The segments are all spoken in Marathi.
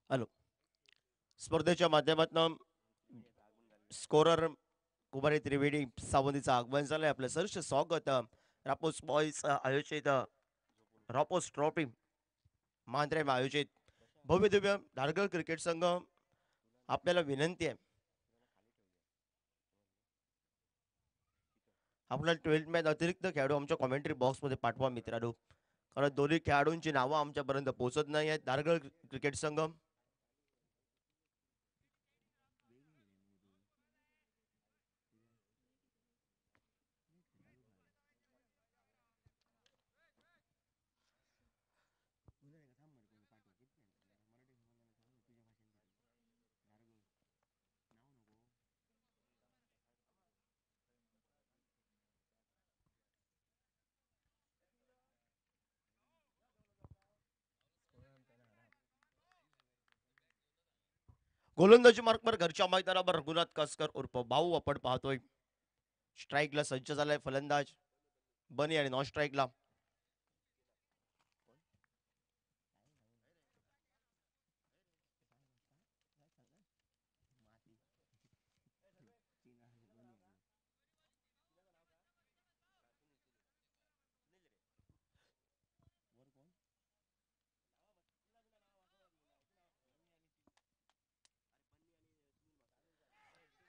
हॅलो. स्पर्धेच्या माध्यमातून स्कोरर कुमारी त्रिवेणी सावंतीचं आगमन झालंय. आपलं सहर्ष स्वागत रापोस बॉईज आयोजित रापोस ट्रॉफी मांद्रेम आयोजित भव्य दिव्य धारगळ क्रिकेट संघ आपल्याला विनंती आहे, आपल्याला 12 मॅच अतिरिक्त खेळाडू आमच्या कॉमेंट्री बॉक्समध्ये पाठवा मित्रांनो, कारण दोन्ही खेळाडूंची नावं आमच्यापर्यंत पोहोचत नाही आहेत. धारगळ क्रिकेट संघ गोलंदाजी मार्कवर घरच्या मैदानावर रघुनाथ कासकर उर्फ भाऊ आपण पाहतोय. स्ट्राईकला सज्ज झालाय फलंदाज बनी आणि नॉन स्ट्राईकला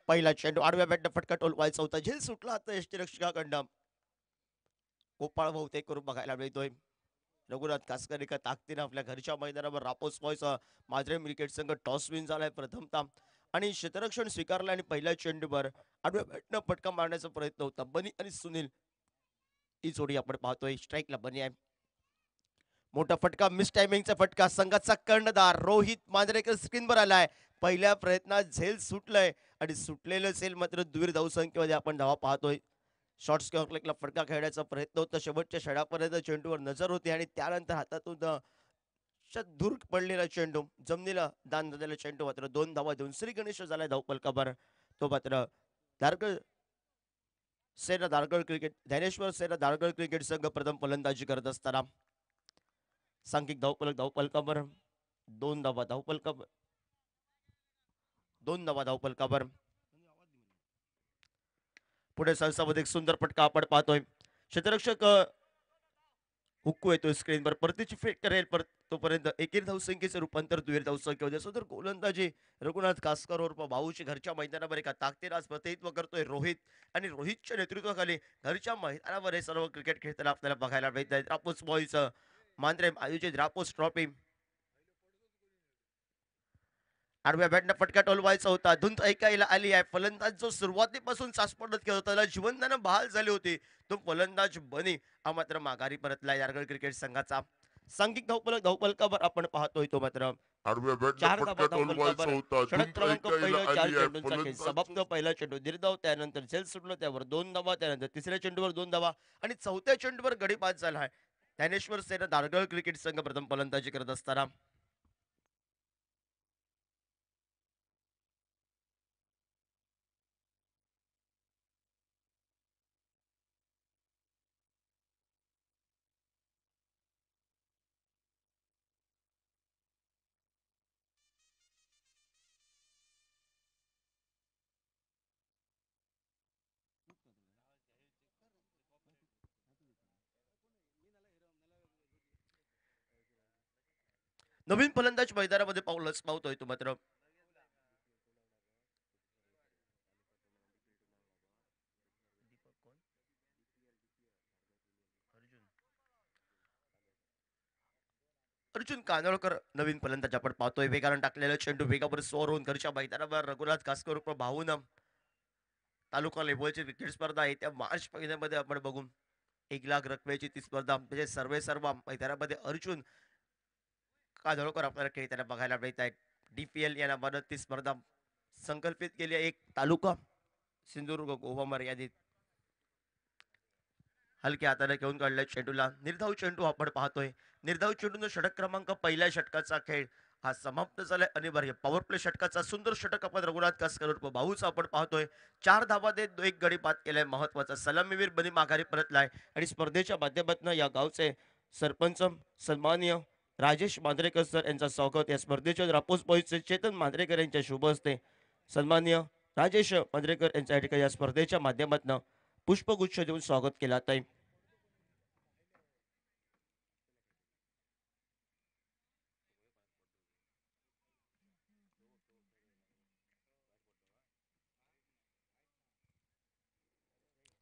पहिला चेंडू आडव्या बॅटने फटका टोलवायचा होता. झेल सुटला आता यष्टीरक्षकाकडनं. गोपाळ बहुतेक करून बघायला मिळतोय. रघुनाथ कासकर एका ताकदीने आपल्या घरच्या मैदानावर रापोस बॉयज माजरे क्रिकेट संघ टॉस विन झालाय प्रथमतः आणि क्षेत्ररक्षण स्वीकारलं आणि पहिल्या चेंडूवर आडव्या बॅटनं फटका मारण्याचा प्रयत्न होता. बनी आणि सुनील ही जोडी आपण पाहतोय. स्ट्राईकला बनी आहे. मोठा फटका, मिस टायमिंगचा फटका. संघाचा कर्णधार रोहित मांजरेकर स्क्रीनवर आलाय. पहिल्या प्रयत्नात झेल सुटलंय आणि सुटलेलं झेल मात्र दूर धावसंख्येमध्ये आपण धावा पाहतोय. शॉर्ट्स किंवा क्लिकला फटका खेळण्याचा प्रयत्न होता. शेवटच्या षडापर्यंत चेंडूवर नजर होती आणि त्यानंतर हातातून दूर पडलेला चेंडू, जमिनीला दान झालेला चेंडू मात्र 2 धावा देऊन श्री गणेश झालाय धावफलकावर. तो मात्र दारगळ सेना दारगळ क्रिकेट ध्यानेश्वर सेना दारगळ क्रिकेट संघ प्रथम फलंदाजी करत असताना सांघिक धावफलकावर 2 धावा धावफलकावर 2 धावा धावफलकावर. पुढे संसामध्ये एक सुंदर फटका आपण पाहतोय. क्षेत्ररक्षक हुक्कू येतोय स्क्रीनवर, परतीची फेक करेल तोपर्यंत एकेरी धावसंख्येचे रूपांतर दुहेरी धावसंख्येमध्ये असो. तर गोलंदाजी रघुनाथ कासकर उर्फ भाऊची घरच्या मैदानावर एका ताकदीने आज प्रतिनिधित्व करतोय रोहित आणि रोहितच्या नेतृत्वाखाली घरच्या मैदानावर हे सर्व क्रिकेट खेळताना आपल्याला बघायला मिळत आहेत. रापोस बॉईज मांद्रे आयोजित रापोस ट्रॉफी आडव्या बॅटनं फटका टोलवायचा होता. धुंद ऐकायला आली आहे. फलंदाज जो सुरुवातीपासून सासपडत खेळत होता, त्याला जीवनदानं बहाल झाली होती, तो फलंदाज बनी हा मात्र माघारी परतला. यारगळ क्रिकेट संघाचा सांघिक धावफलकावर आपण पाहतोय तो मात्र आडव्या बॅटनं 4 धावा फटका टोलवायचा धावफलकावर. होता. षटक धूम क्रमांक ऐकायला पहिलं 4 आली आहे. चेंडूंचा खेळ फलंदाज समाप्त. पहिला चेंडू निर्धाव, त्यानंतर झेल सुटलं, त्यावर 2 धावा, त्यानंतर तिसऱ्या चेंडूवर 2 धावा आणि चौथ्या चेंडूवर गडी बाद झाला आहे. ज्ञानेश्वर सेना दारगळ क्रिकेट संघ प्रथम फलंदाजी करत असताना नवीन फलंदाज मैदानामध्ये पावतोय तो मात्र अर्जुन कानोळकर नवीन फलंदाज आपण पाहतोय. वेगानं टाकलेला चेंडू वेगावर स्वर होऊन घरच्या मैदानावर रघुनाथ कासकर भाऊन तालुका लेवलची क्रिकेट स्पर्धा आहे त्या मार्च महिन्यामध्ये आपण बघून 1 लाख रकमेची ती स्पर्धा म्हणजे सर्व मैदानामध्ये अर्जुन कानोळकर आपल्याला खेळताना बघायला मिळत आहेत. DPL या नावानं ती स्पर्धा संकल्पित केली आहे. एक तालुका सिंधुदुर्ग गोवा मर्यादित हलक्या हाताने घेऊन काढलाय चेंडूला. निर्धाव चेंडू आपण पाहतोय. निर्धाव चेंडून षटक क्रमांक पहिल्या षटकाचा खेळ हा समाप्त झालाय. अनिवार्य पॉवर प्ले षटकाचा सुंदर षटक आपण रघुनाथ कासकर भाऊचा आपण पाहतोय. 4 धावा देत 1 गडी बाद केलाय. महत्वाचा सलामीवीर बनी माघारी परतलाय आणि स्पर्धेच्या माध्यमातून या गावचे सरपंच सन्माननीय राजेश मांजरेकर सर यांचं स्वागत या स्पर्धेच्या रापोस बॉईजचे चेतन मांजरेकर यांच्या शुभ हस्ते सन्माननीय राजेश मांजरेकर यांच्या ठिकाणी या स्पर्धेच्या माध्यमातून पुष्पगुच्छ देऊन स्वागत केलं जात आहे.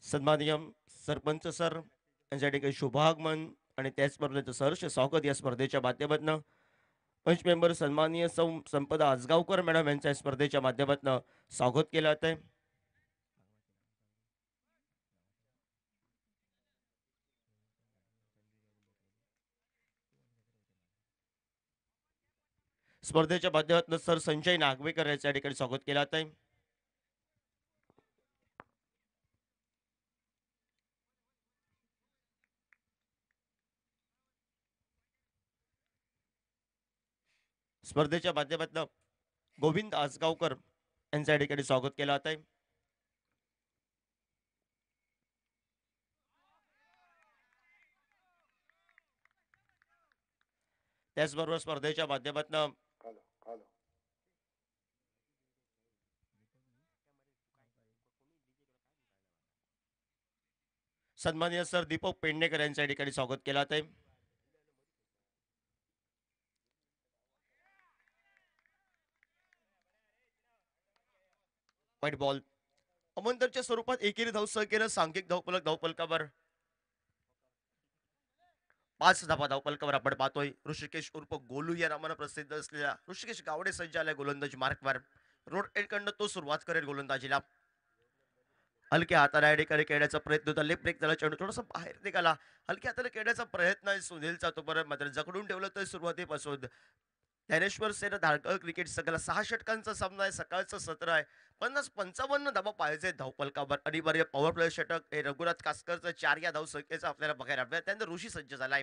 सन्माननीय सरपंच सर यांच्या ठिकाणी शुभागमन आणि त्याचबरोबर सहर्ष स्वागत या स्पर्धेच्या माध्यमातून पंच मेंबर सन्माननीय संपदा आजगावकर मॅडम यांच्या स्पर्धेच्या माध्यमातून स्वागत केलं जात आहे. स्पर्धेच्या माध्यमातून सर संजय नागवेकर यांच्या ठिकाणी स्वागत केलं जात आहे. स्पर्धेच्या माध्यमातून गोविंद आसगावकर यांच्या ठिकाणी स्वागत केलं जात आहे. त्याचबरोबर स्पर्धेच्या माध्यमातून सन्माननीय सर दीपक पेडणेकर यांच्या ठिकाणी स्वागत केलं जात आहे. व्हाईट बॉल अमंतरच्या स्वरूपात एकेरी धावसंख्येनं सांघिक धावपलकावर 5 धावा धावपलकावर आपण पाहतोय. ऋषिकेश उर्फ गोलू या नावानं प्रसिद्ध असलेल्या ऋषिकेश गावडे सज्ज आलाय गोलंदाजी मार्कवर. रोड एंडकडनं तो सुरुवात करेल गोलंदाजीला. हलक्या हाताला या ठिकाणी खेळण्याचा प्रयत्न होता. लेफ्ट ब्रेक त्याला चेंडू थोडासा बाहेर निघाला. हलक्या हाताला खेळण्याचा प्रयत्न आहे सुनीलचा, तो परत मात्र जकडून ठेवलं तर सुरुवातीपासून ज्ञानेश्वर सेन धारकळ क्रिकेट संघाला 6 षटकांचा सामना आहे. सकाळचं सत्र आहे. 50-55 धाबा पाहिजे धावपलकावर. अनिवार्य पॉवर प्ले षटक हे रघुनाथ कासकरचं 4 या धावसंख्येचा आपल्याला बघायला मिळाला. त्यानंतर ऋषी सज्ज झालाय.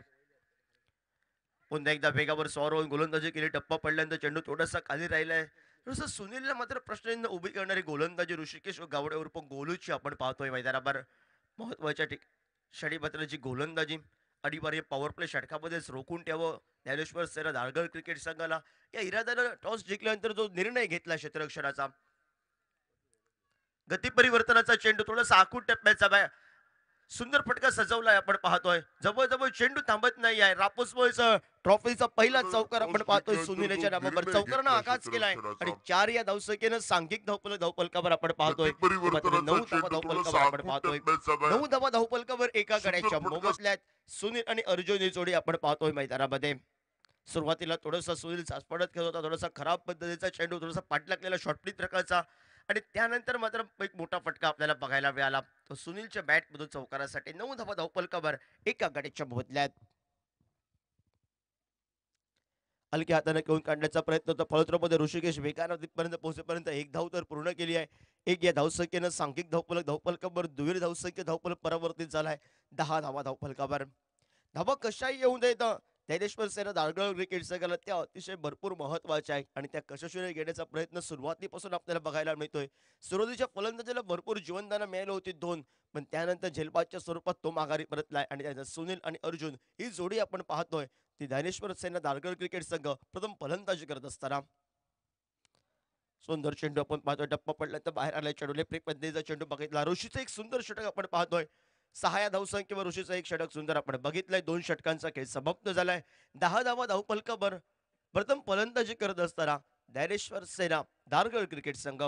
पुन्हा एकदा वेगावर स्वार होऊन गोलंदाजी केली. टप्पा पडल्यानंतर चेंडू थोडासा खाली राहिलाय. थोडंसं सुनीलला मात्र प्रश्न उभी करणारी गोलंदाजी ऋषिकेश गावडे उर्फ गोलूची आपण पाहतोय मैदानावर. महत्वाच्या क्षणी मात्र जी गोलंदाजी अनिवार्य पॉवर प्ले षटकामध्येच रोखून ठेवावं ज्ञानेश्वर सेना धारगळ क्रिकेट संघाला या इराद्यानं टॉस जिंकल्यानंतर जो निर्णय घेतला क्षेत्ररक्षणाचा, गती परिवर्तनाचा चेंडू थोडासा आखूड टप्प्याचा सुंदर फटका सजवलाय आपण पाहतोय. जवळजवळ चेंडू थांबत नाही आहे. रापोस ट्रॉफीचा पहिला चौकार आपण पाहतोय सुनील याच्या नावावर. चौकारानं आघात केलाय आणि 4 या धावसंख्येनं सांघिक धावपलकावर आपण पाहतोय. 9 धावा धावपलकावर आपण पाहतोय. 9 धावा धावपलकावर एका गड्याच्या मोबदल्यात सुनील आणि अर्जुन ही जोडी आपण पाहतोय मैदानामध्ये. सुरुवातीला थोडासा सुनील सासपडत खेळत होता. थोडासा खराब पद्धतीचा चेंडू, थोडासा पाठ लागलेला शॉर्टप्लीत प्रकारचा आणि त्यानंतर मात्र एक मोठा फटका आपल्याला बघायला मिळाला. तो सुनीलच्या बॅट मधून चौकारासाठी 9 धावा धावपलकावर एका गड्याच्या बदल्यात. हलक्या हाताने घेऊन काढण्याचा प्रयत्न होता. फलद्रूपमध्ये ऋषिकेश वेगानं तिथपर्यंत पोहोचेपर्यंत 1 धाव तर पूर्ण केली आहे. 1 या धावसंख्येनं सांघिक धावपलकावर दुहेरी धावसंख्या धावपलक परावर्तित झालाय. 10 धावा धावपलकावर. धावा कशाही येऊन देत ज्ञानेश्वर सेना दाळगळ क्रिकेट संघाला त्या अतिशय भरपूर महत्वाच्या आहे आणि त्या कशाशिवाय घेण्याचा प्रयत्न सुरुवातीपासून आपल्याला बघायला मिळतोय. सुरुवातीच्या फलंदाजीला भरपूर जीवनदानं मिळाली होती 2, पण त्यानंतर झेलबादच्या स्वरूपात तो माघारी परतलाय आणि त्यानंतर सुनील आणि अर्जुन ही जोडी आपण पाहतोय. ती ज्ञानेश्वर सेना दाळगळ क्रिकेट संघ प्रथम फलंदाजी करत असताना सुंदर चेंडू आपण पाहतोय. टप्पा पडल्यानंतर बाहेर आलाय चेंडू. लेफ्ट ब्रेक पद्धतीचा चेंडू बघितला. ऋषीचं एक सुंदर षटक आपण पाहतोय. 6 या धावसंख्येवर ऋषीचं एक षटक सुंदर आपण बघितलंय. 2 षटकांचा खेळ समाप्त झालाय. 10 धावा धावपलकावर प्रथम फलंदाजी करत असताना ज्ञानेश्वर सेना दारगळ क्रिकेट संघ.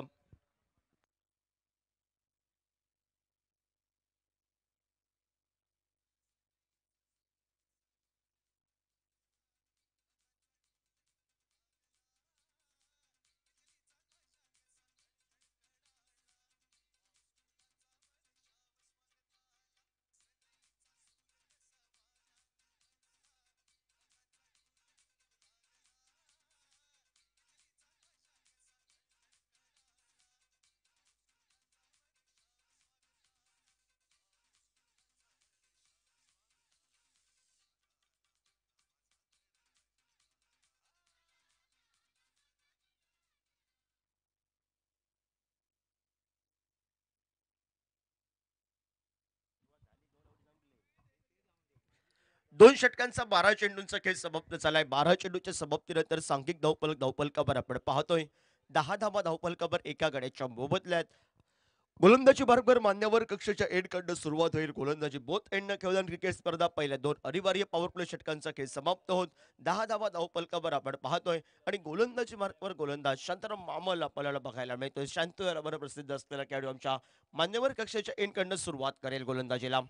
2 षटकांचा 12 चेंडूंचा खेळ समाप्त झालाय. 12 चेंडूच्या समाप्तीनंतर सांघिक धावफलकावर आपण पाहतोय 10 धावा धावफलकावर एका गड्याच्या मोबदल्यात. गोलंदाजी बरोबर मान्यवर कक्षाच्या एंडकडनं सुरुवात होईल. गोलंदाजी बोथ एंडनं खेळताना क्रिकेट स्पर्धा पहिल्या 2 अनिवार्य पॉवर प्ले षटकांचा खेळ समाप्त होत 10 धावा धावफलकावर आपण पाहतोय आणि गोलंदाजी मार्गावर गोलंदाज शांताराम मामल आपल्याला बघायला मिळतोय. शांत बरं प्रसिद्ध असलेला खेळाडू आमच्या मान्यवर कक्षाच्या एंडकडनं सुरुवात करेल गोलंदाजीला.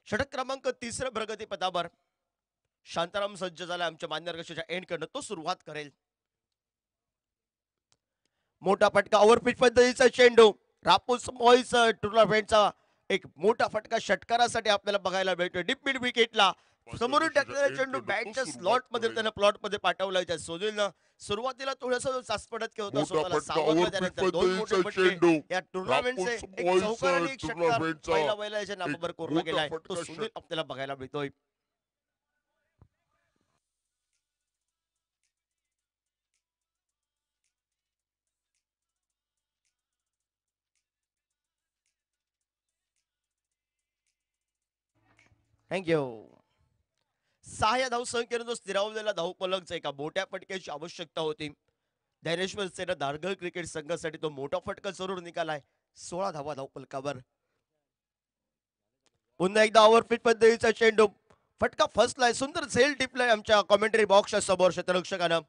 षटक क्रमांक 3 प्रगतीपथावर शांताराम सज्ज झाला आमच्या मान्यवर कक्षाच्या एंडकडनं. तो सुरुवात करेल. मोठा फटका ओव्हरपिच पद्धतीचा चेंडू रापूस बॉईज टुर्नामेंटचा एक मोठा फटका षटकारासाठी आपल्याला बघायला मिळतो. डीप मिड विकेटला समोरून टाकलेला चेंडू बॅटच्या स्लॉट मध्ये त्यानं प्लॉट मध्ये पाठवला. त्या सोनीलनं सुरुवातीला थोडंसं सासपडत केलं होतं, स्वतःला सावरलं. त्यानंतर 2 मोठे फटके या टुर्नामेंटचे एक चौकाराने एक षटकार पहिला बैला याच्या नावावर कोरला गेलाय. तो सुनील आपल्याला बघायला मिळतोय. थँक्यू. 6 या धावसंख्येनं जो स्थिरावलेला धावफलकचा एका मोठ्या फटक्याची आवश्यकता होती. धैर्येश्वर सेना दारगळ क्रिकेट संघासाठी तो मोठा फटका जरूर निघालाय. 16 धावा धावफलकावर. पुन्हा एकदा ओव्हरपिच पद्धतीचा चेंडू फटका फसलाय. सुंदर झेल टिपलाय आमच्या कॉमेंटरी बॉक्सच्या समोर क्षेत्ररक्षकानं.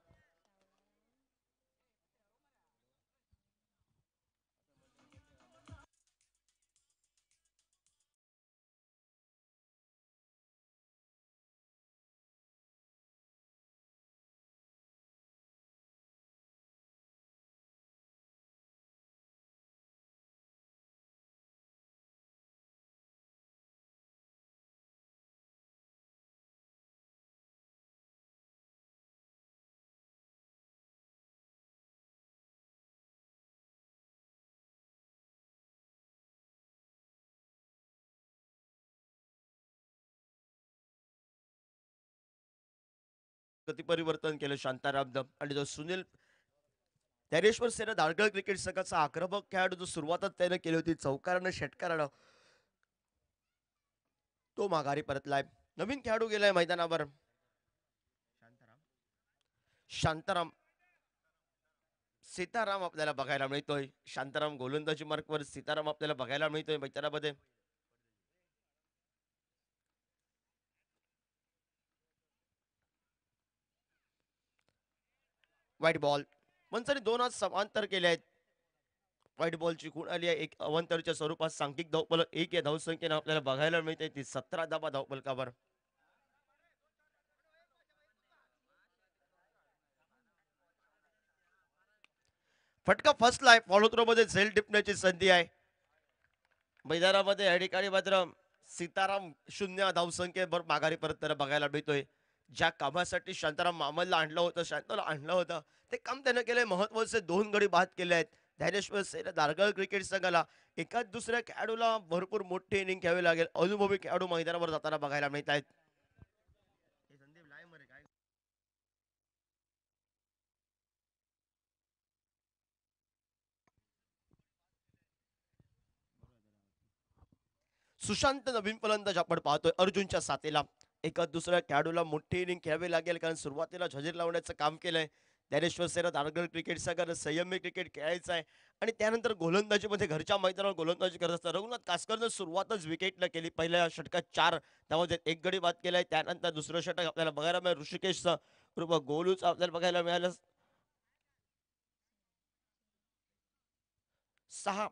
गती परिवर्तन केलं शांतारामनं आणि जो सुनील धैर्येश्वर सेना दारगळ क्रिकेट संघाचा आक्रमक खेळाडू जो सुरुवातच त्यानं केली होती चौकारानं षटकारानं, तो माघारी परतलाय. नवीन खेळाडू गेलाय मैदानावर. शांताराम सीताराम आपल्याला बघायला मिळतोय. शांताराम गोलंदाजी मार्कवर सीताराम आपल्याला बघायला मिळतोय मैदानामध्ये. व्हाईट बॉल मंचाने 2 हात समांतर केले आहेत. व्हाईट बॉलची खूण आली आहे. एक अवंतरच्या स्वरूपात सांघिक धावफलक 1 या धावसंख्येने आपल्याला बघायला मिळते. ती 17 धावा धावफलकावर. फटका फसलाय. फॉलो थ्रो मध्ये झेल टिपण्याची संधी आहे मैदानामध्ये. या ठिकाणी मात्र सीताराम 0 धावसंख्येवर माघारी परत त्याला बघायला मिळतोय. ज्या कामासाठी शांताराम मामलला आणलं होतं, शांताला आणलं होतं, ते काम त्यानं केलंय. महत्वाचे 2 गडी बाद केले आहेत. ज्ञानेश्वर सेना दारगळ क्रिकेट संघाला एकाच दुसऱ्या खेळाडूला भरपूर मोठी इनिंग घ्यावी लागेल. अनुभवी खेळाडू मैदानावर जाताना बघायला मिळत आहेत. सुशांत नवीन फलंदाज आपण पाहतोय अर्जुनच्या साथीला. एका दुसऱ्या खेळाडूला मोठी इनिंग घ्यावी लागेल, कारण सुरुवातीला झजेर लावण्याचं काम केलंय. ज्ञानेश्वर सेना दारगळ क्रिकेट संघानं संयमी क्रिकेट खेळायचं आहे आणि त्यानंतर गोलंदाजीमध्ये घरच्या मैदानावर गोलंदाजी करत असतात. रघुनाथ कासकरनं सुरुवातच विकेटला केली. पहिल्या षटकात 4 त्यामध्ये 1 गडी बाद केलाय. त्यानंतर दुसरं षटक आपल्याला बघायला मिळालं ऋषिकेशचं गोलूच आपल्याला बघायला मिळालं. 6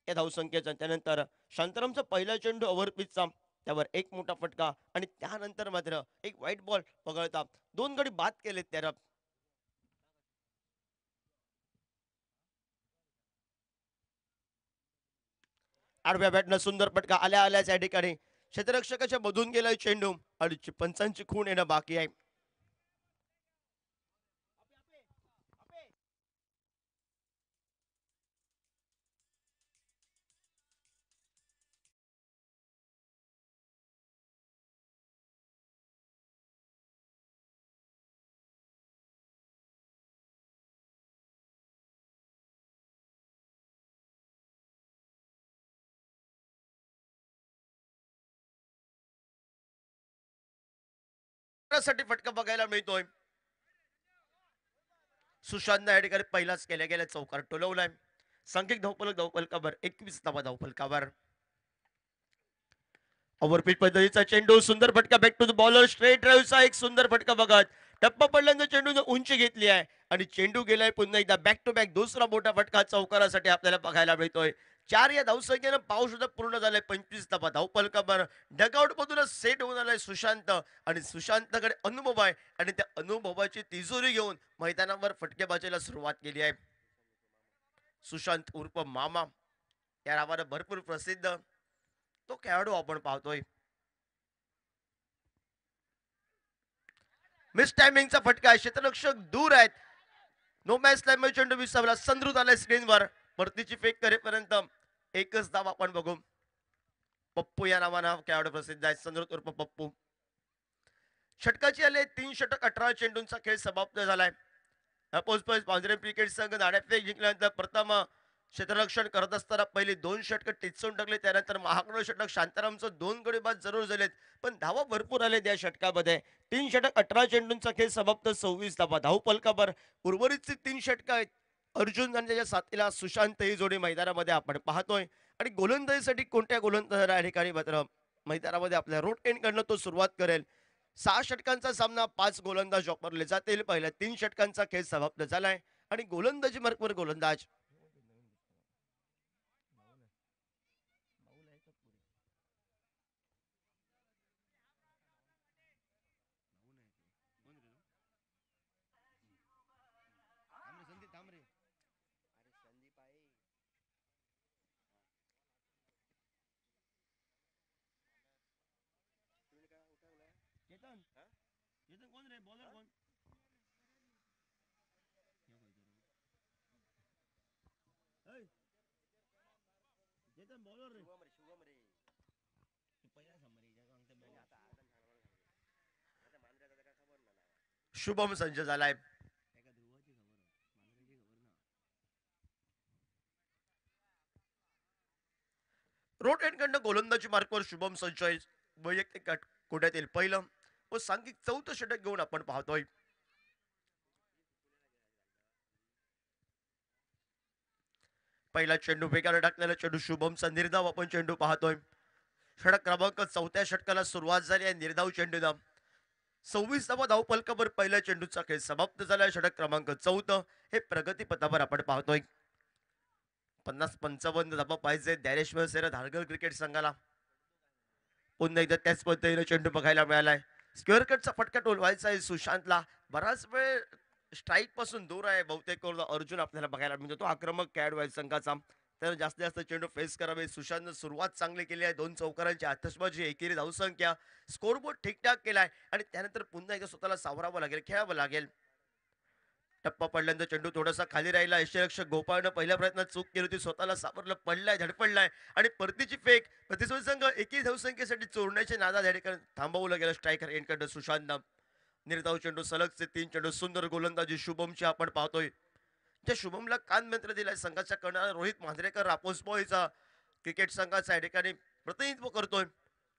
या धावसंख्येचा. त्यानंतर शांतारामचा पहिला चेंडू ओव्हरपिचचा, त्यावर एक मोठा फटका आणि त्यानंतर मात्र एक व्हाईट बॉल वगळता 2 गडी बाद केलेत त्यानं. आडव्या बॅटनं सुंदर फटका आल्या आल्याच या ठिकाणी क्षेत्ररक्षकाच्या मधून गेलाय चेंडू आणि पंचांची खूण येणं बाकी आहे. महाराष्ट्रासाठी फटका बघायला मिळतोय. सुशांतनं या ठिकाणी पहिलाच केल्या गेल्या चौकार टोलवलाय. सांघिक धावफलकावर 21 धावा धावफलकावर. ओव्हरपिच पद्धतीचा चेंडू, सुंदर फटका back to the bowler, straight ड्राईव्हचा एक सुंदर फटका बघत टप्पा पडल्यानंतर चेंडूने उंची घेतली आहे आणि चेंडू गेलाय पुन्हा एकदा बॅक टू बॅक दुसरा मोठा फटका चौकारासाठी आपल्याला बघायला मिळतोय. 4 या धावसंख्येनं पाव सुद्धा पूर्ण झालाय. 25 धावा धावफलकावर. डगआउट मधूनच सेट होऊन आलाय सुशांत आणि सुशांतकडे अनुभव आहे आणि त्या अनुभवाची तिजोरी घेऊन मैदानावर फटकेबाजीला सुरुवात केली आहे. सुशांत उर्फ मामा या नावानं भरपूर प्रसिद्ध तो खेळाडू आपण पाहतोय. मिस टायमिंगचा फटका आहे. क्षेत्ररक्षक दूर आहेत. नो मॅच टाइम चेंडू विसावला. संद्रुत आलाय स्क्रीनवर. परतीची फेक करेपर्यंत एकच धाव आपण बघू. पप्पू या नावानं खेळाडू प्रसिद्ध आहे. संद्रुत उर्फ पप्पू. षटकाची आले 3 षटक 18 चेंडूंचा खेळ समाप्त झालाय. पांढरे क्रिकेट संघ नाणेफेक जिंकल्यानंतर प्रथम क्षेत्ररक्षण करत असताना पहिले 2 षटक टिचून टाकले. त्यानंतर महागडो षटक शांतारामचं 2 गडी बाद जरूर झालेत पण धावा भरपूर आले त्या षटकामध्ये. 3 षटक 18 चेंडूंचा खेळ समाप्त. 26 धावा धावफलकावर. उर्वरितची 3 षटक आहेत. अर्जुन आणि त्याच्या साथीला सुशांत ही जोडी मैदानामध्ये आपण पाहतोय आणि गोलंदाजीसाठी कोणत्या गोलंदाजाला या ठिकाणी मात्र मैदानामध्ये आपल्या रोट एंड कडनं तो सुरुवात करेल. 6 षटकांचा सामना. 5 गोलंदाज वापरले जातील. पहिल्या 3 षटकांचा खेळ समाप्त झालाय आणि गोलंदाजी मार्कवर गोलंदाज शुभम संच झालाय. रोट एंड कडनं गोलंदाजी मार्कवर शुभम संच वैयक्तिक कोट्यातील पहिलं व सांघिक 4थं षटक घेऊन आपण पाहतोय. पहिला चेंडू वेगाने टाकलेला चेंडू शुभमचा निर्धाव आपण चेंडू पाहतोय. षटक क्रमांक 4थ्या षटकाला सुरुवात झाली आहे निर्धाव चेंडूनं. 26 धावा धावफलकावर पहिल्या चेंडूचा खेळ समाप्त झाला. षटक क्रमांक 4 हे प्रगती पथावर आपण पाहतोय. 50-55 धावा पाहिजे ज्ञानेश्वर सेना धारगळ क्रिकेट संघाला. पुन्हा एकदा त्याच पद्धतीने चेंडू बघायला मिळालाय. स्क्वेअर कटचा फटका टोलवायचा आहे सुशांतला. बराच वेळ स्ट्राईक पासून दूर आहे बहुतेक करून अर्जुन आपल्याला बघायला मिळतो. तो आक्रमक खेळाडू आहे संघाचा. तर जास्तीत जास्त चेंडू फेस करावे. सुशांतनं सुरुवात चांगली केली आहे. 2 चौकारांची आतषबाजी, एकेरी धावसंख्या, स्कोरबोर्ड ठीकठाक केलाय आणि त्यानंतर पुन्हा एकदा स्वतःला सावरावं लागेल, खेळावं लागेल. टप्पा पडल्यानंतर चेंडू थोडासा खाली राहिला. यष्टीरक्षक गोपाळनं पहिल्या प्रयत्नात चूक केली होती. स्वतःला सावरलं, पडलाय, धडपडलाय आणि परतीची फेक. प्रतिस्पर्धी संघ एकेरी धावसंख्येसाठी चोरण्याच्या नादात या ठिकाणी थांबवलं गेलं स्ट्रायकर एंडकडं सुशांतनं. निर्धाव चेंडू, सलगचे 3 चेंडू, सुंदर गोलंदाजी शुभमची आपण पाहतोय. त्या शुभमला कान मंत्र दिलाय संघाच्या कर्णधार रोहित मांजरेकर. रापोस बॉयचा क्रिकेट संघाचा या ठिकाणी प्रतिनिधित्व करतोय.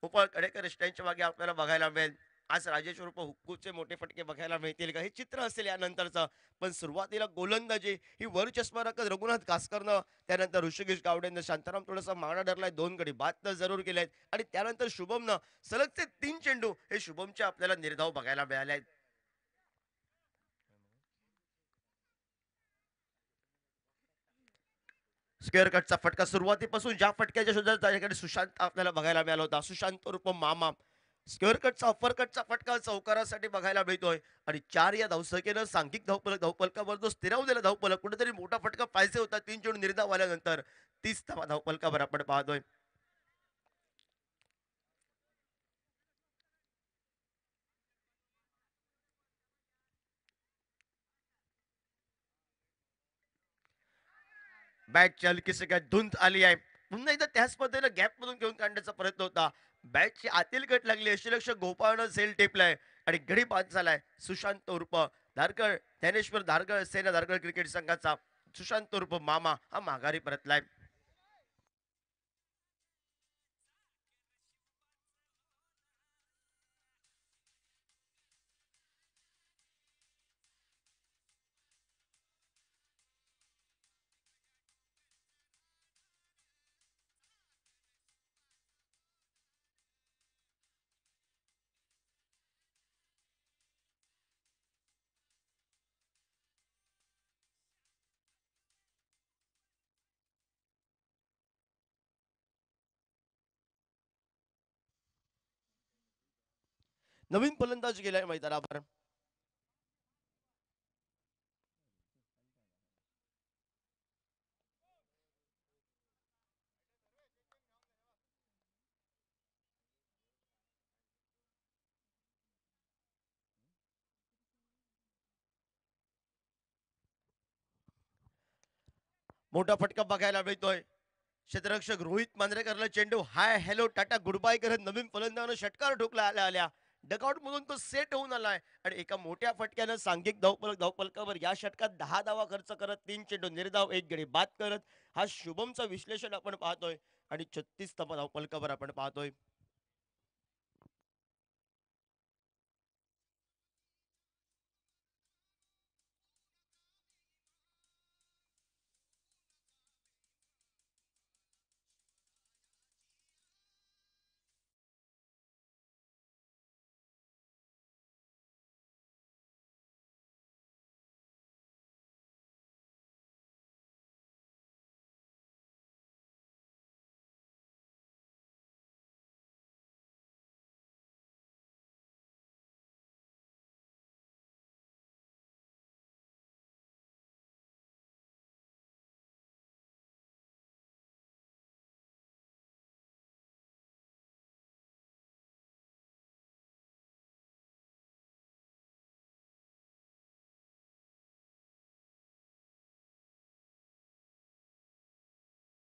गोपाळ कडेकर यांच्या मागे आपल्याला बघायला मिळेल. आज राजेश उर्फ हुक्कूचे मोठे फटके बघायला मिळतील का हे चित्र असेल यानंतरचं. पण सुरुवातीला गोलंदाजी ही वर चष्मा राखत रघुनाथ कासकरनं, त्यानंतर ऋषिकेश गावडेनं, शांताराम थोडासा मागणा धरलाय. 2 गडी बाद तर जरूर केलेत आणि त्यानंतर शुभमनं सलगचे 3 चेंडू हे शुभमचे आपल्याला निर्धाव बघायला मिळाले आहेत. स्क्वेअर कटचा फटका सुरुवातीपासून ज्या फटक्याच्या शोधात त्याच्याकडे सुशांत आपल्याला बघायला मिळाला होता. सुशांत उर्फ मामा. स्क्वेअर कटचा अप्पर कटचा फटका चौकारासाठी बघायला मिळतोय आणि 4 या धावसंख्येनं सांघिक धावफलकावर जो स्थिरावलेला धावफलक कुठेतरी मोठा फटका पाहिजे होता. 3 चेंडू निर्धाव आल्यानंतर 30 धावा धावफलकावर आपण पाहतोय. बॅटची हलकीशी काय धुंद आली आहे. पुन्हा एकदा त्याच पद्धतीने गॅप मधून घेऊन काढण्याचा प्रयत्न होता. बॅटची आतील कट लागली. यष्टीरक्षक गोपाळनं झेल टेपलाय आणि गडी बाद झालाय. सुशांत उर्फ धारगळ, ज्ञानेश्वर धारगळ सेना धारगळ क्रिकेट संघाचा सुशांत उर्फ मामा हा माघारी परतलाय. नवीन फलंदाज गेलाय मैदानावर. मोठा फटका बघायला मिळतोय. क्षेत्ररक्षक रोहित मांजरेकरला चेंडू hi hello tata goodbye करत नवीन फलंदाजानं षटकार ठोकला आल्या आल्या. डगआउट मधून तो सेट होऊन आलाय आणि एका मोठ्या फटक्यानं सांघिक धावपलकावर या षटकात 10 धावा खर्च करत 3 चेंडू निर्धाव 1 गडी बाद करत हा शुभमचं विश्लेषण आपण पाहतोय आणि 36 धावपलकावर आपण पाहतोय.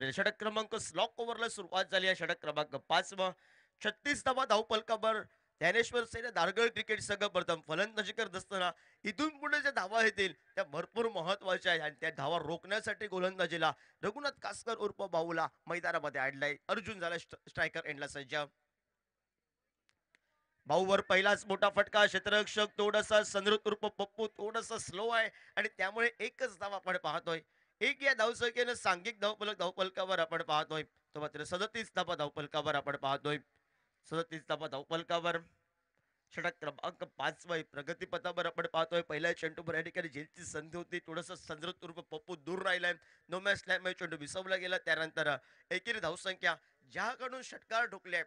षटक क्रमांक स्लॉक ओव्हरला सुरुवात झाली आहे. षटक क्रमांक 5 36 धावपलकावर ज्ञानेश्वर सेना दारगळ क्रिकेट संघ प्रथम फलंदाजी करत असताना इथून पुढे ज्या धावा येतील त्या भरपूर महत्वाच्या आहेत आणि त्या धावा रोखण्यासाठी गोलंदाजीला रघुनाथ कासकर उर्फ बाहुला मैदानामध्ये आणलाय. अर्जुन झाला स्ट्रायकर एंडला सज्ज. भाऊवर पहिलाच मोठा फटका. क्षेत्ररक्षक थोडासा संद्रुत उर्फ पप्पू थोडासा स्लो आहे आणि त्यामुळे एकच धाव आपण पाहतोय. एक या धावसंख्येनं सांघिक धावपलकावर आपण पाहतोय. तो मात्र 37 धावपलकावर आपण पाहतोय. 37 धावपलकावर षटक क्रमांक 5 प्रगतीपथावर आपण पाहतोय. पहिल्या चेंडूवर या ठिकाणी झेलची संधी होती. थोडस संद्रुत उर्फ पप्पू दूर राहिलाय. नो मॅच स्लॅम चेंडू विसवला गेला. त्यानंतर एकेरी धावसंख्या ज्याकडून षटकार ठोकले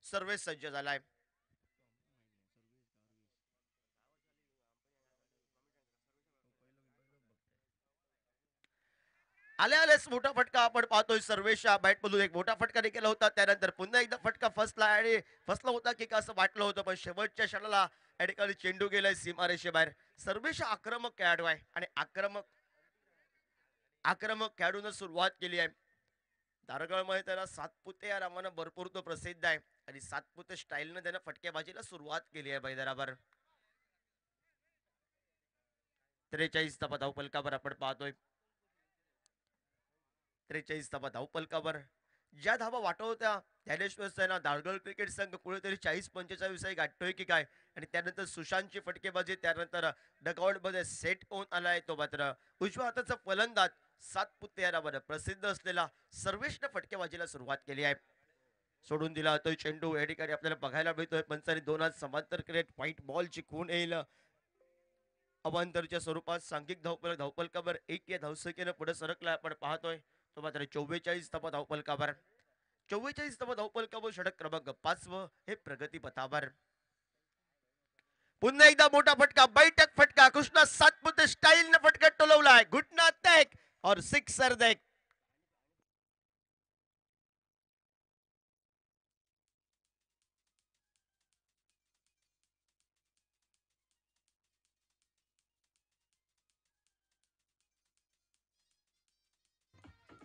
सर्वेच सज्ज झालाय. आल्या आल्याच मोठा फटका आपण पाहतोय. सर्वेशा बॅट मधून एक मोठा फटका देखील होता. त्यानंतर पुन्हा एकदा फटका फसला आणि फसला होता की असं वाटलं होतं पण शेवटच्या क्षणाला या ठिकाणी चेंडू गेलाय सीमारेषेबाहेर. सर्वेशा आक्रमक खेळाडू आहे आणि आक्रमक आक्रमक खेळाडून सुरुवात केली आहे. दारगळमध्ये त्याला सातपुते या नावानं भरपूर तो प्रसिद्ध आहे आणि सातपुते स्टाईलनं त्यानं फटकेबाजीला सुरुवात केली आहे मैदानावर. 43 धावपलकावर आपण पाहतोय. 43 धावपलकावर ज्या धावा वाटत होत्या ज्ञानेश्वर सेना दारगळ क्रिकेट संघ कुठेतरी 40-45 गाठतोय की काय आणि त्यानंतर सुशांतची फटकेबाजी. त्यानंतर डगआउट मध्ये सेट होऊन आलाय तो मात्र उजव्या हाताचा फलंदाज सातपुते या नावानं प्रसिद्ध असलेला सर्वेशनं फटकेबाजीला सुरुवात केली आहे. सोडून दिला तो चेंडू या ठिकाणी आपल्याला बघायला मिळतोय. पंचांनी 2 हात समांतर क्रिकेट व्हाईट बॉलची खून येईल अवांतरच्या स्वरूपात. सांघिक धावपलकावर एक या धावसंख्येनं पुढे सरकला आपण पाहतोय. तो मात्र 44 धावपलकावर 44 धावपलकावर षटक क्रमांक 5 हे प्रगती पथावर. पुन्हा एकदा मोठा फटका. बैठक फटका. कृष्णा सातपुते स्टाईल न फटका टोलवलाय. घुटना तॅक और सिक्सर देख.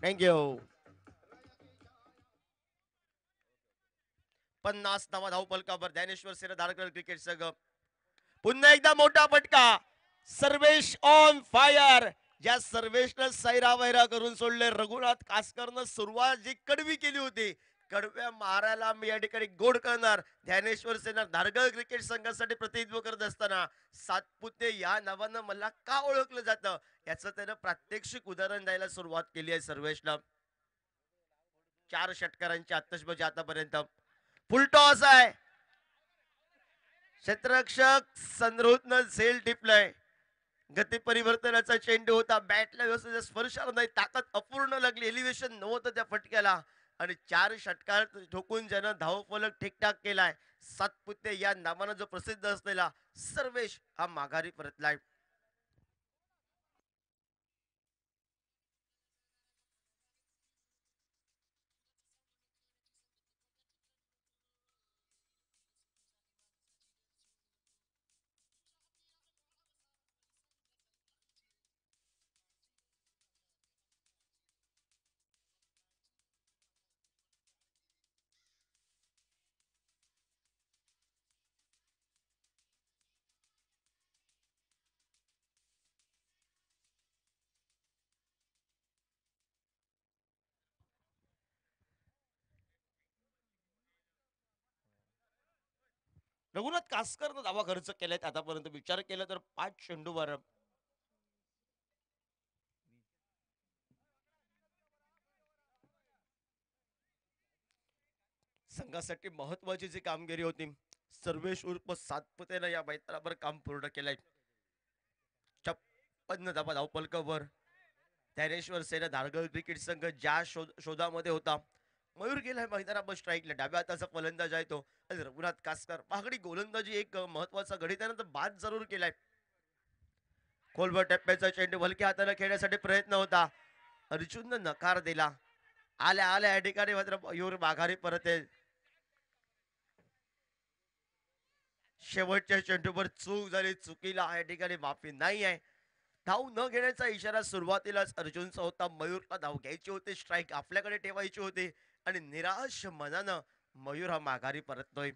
थँक्यू. 50 धावपलकावर ज्ञानेश्वर सेना दारगळ क्रिकेट संघ. पुन्हा एकदा मोठा फटका. Sarvesh on fire. ज्या सर्वेशनं सैरा वैरा करून सोडले. रघुनाथ कासकरनं सुरुवात जी कडवी केली होती कडव्या मारायला मी या ठिकाणी गोड करणार. ज्ञानेश्वर सेना दारगळ क्रिकेट संघासाठी प्रतिनिधित्व करत असताना सातपुते या नावानं मला का ओळखलं जातं याचं त्यानं प्रात्यक्षिक उदाहरण द्यायला सुरुवात केली आहे सर्वेशनं. 4 षटकारांची आतषबाजी आतापर्यंत. फुलटॉस आहे. क्षेत्ररक्षक संद्रुतनं झेल टिपलंय. गती परिवर्तनाचा चेंडू होता. बॅटला व्यवस्थित स्पर्श आला नाही. ताकद अपूर्ण लागली. एलिव्हेशन नव्हतं त्या फटक्याला आणि 4 षटकार ठोकून ज्यानं धावफलक ठीकठाक केलाय. सातपुते या नावानं जो प्रसिद्ध असलेला सर्वेश हा माघारी परतलाय. रघुनाथ कासकरनं धावा खर्च केल्यात आतापर्यंत विचार केला तर 5 चेंडूवर संघासाठी महत्वाची जी कामगिरी होती. सर्वेश उर्फ सातपुतेनं या मैदानावर काम पूर्ण केलंय. 56 धावा धावपलकावर ज्ञानेश्वर सेना धारगळ क्रिकेट संघ ज्या शोधामध्ये होता. मयूर गेलाय मैदानावर स्ट्राईकला. डाव्या हाताचा फलंदाज आहे तो आणि रघुनाथ कासकर महागडी गोलंदाजी एक महत्वाचा गडी त्यानंतर बाद जरूर केलाय. खोलवर टप्प्याचा चेंडू हलक्या हाताने खेळण्यासाठी प्रयत्न होता. अर्जुननं नकार दिला. आल्या आल्या या ठिकाणी मात्र मयूर माघारी परत आहे. शेवटच्या चेंडूवर चूक झाली. चुकीला या ठिकाणी माफी नाही आहे. धाव न घेण्याचा इशारा सुरुवातीलाच अर्जुनचा होता. मयूरला धाव घ्यायची होती. स्ट्राईक आपल्याकडे ठेवायची होती आणि निराश मनानं मयूर हा माघारी परततोय.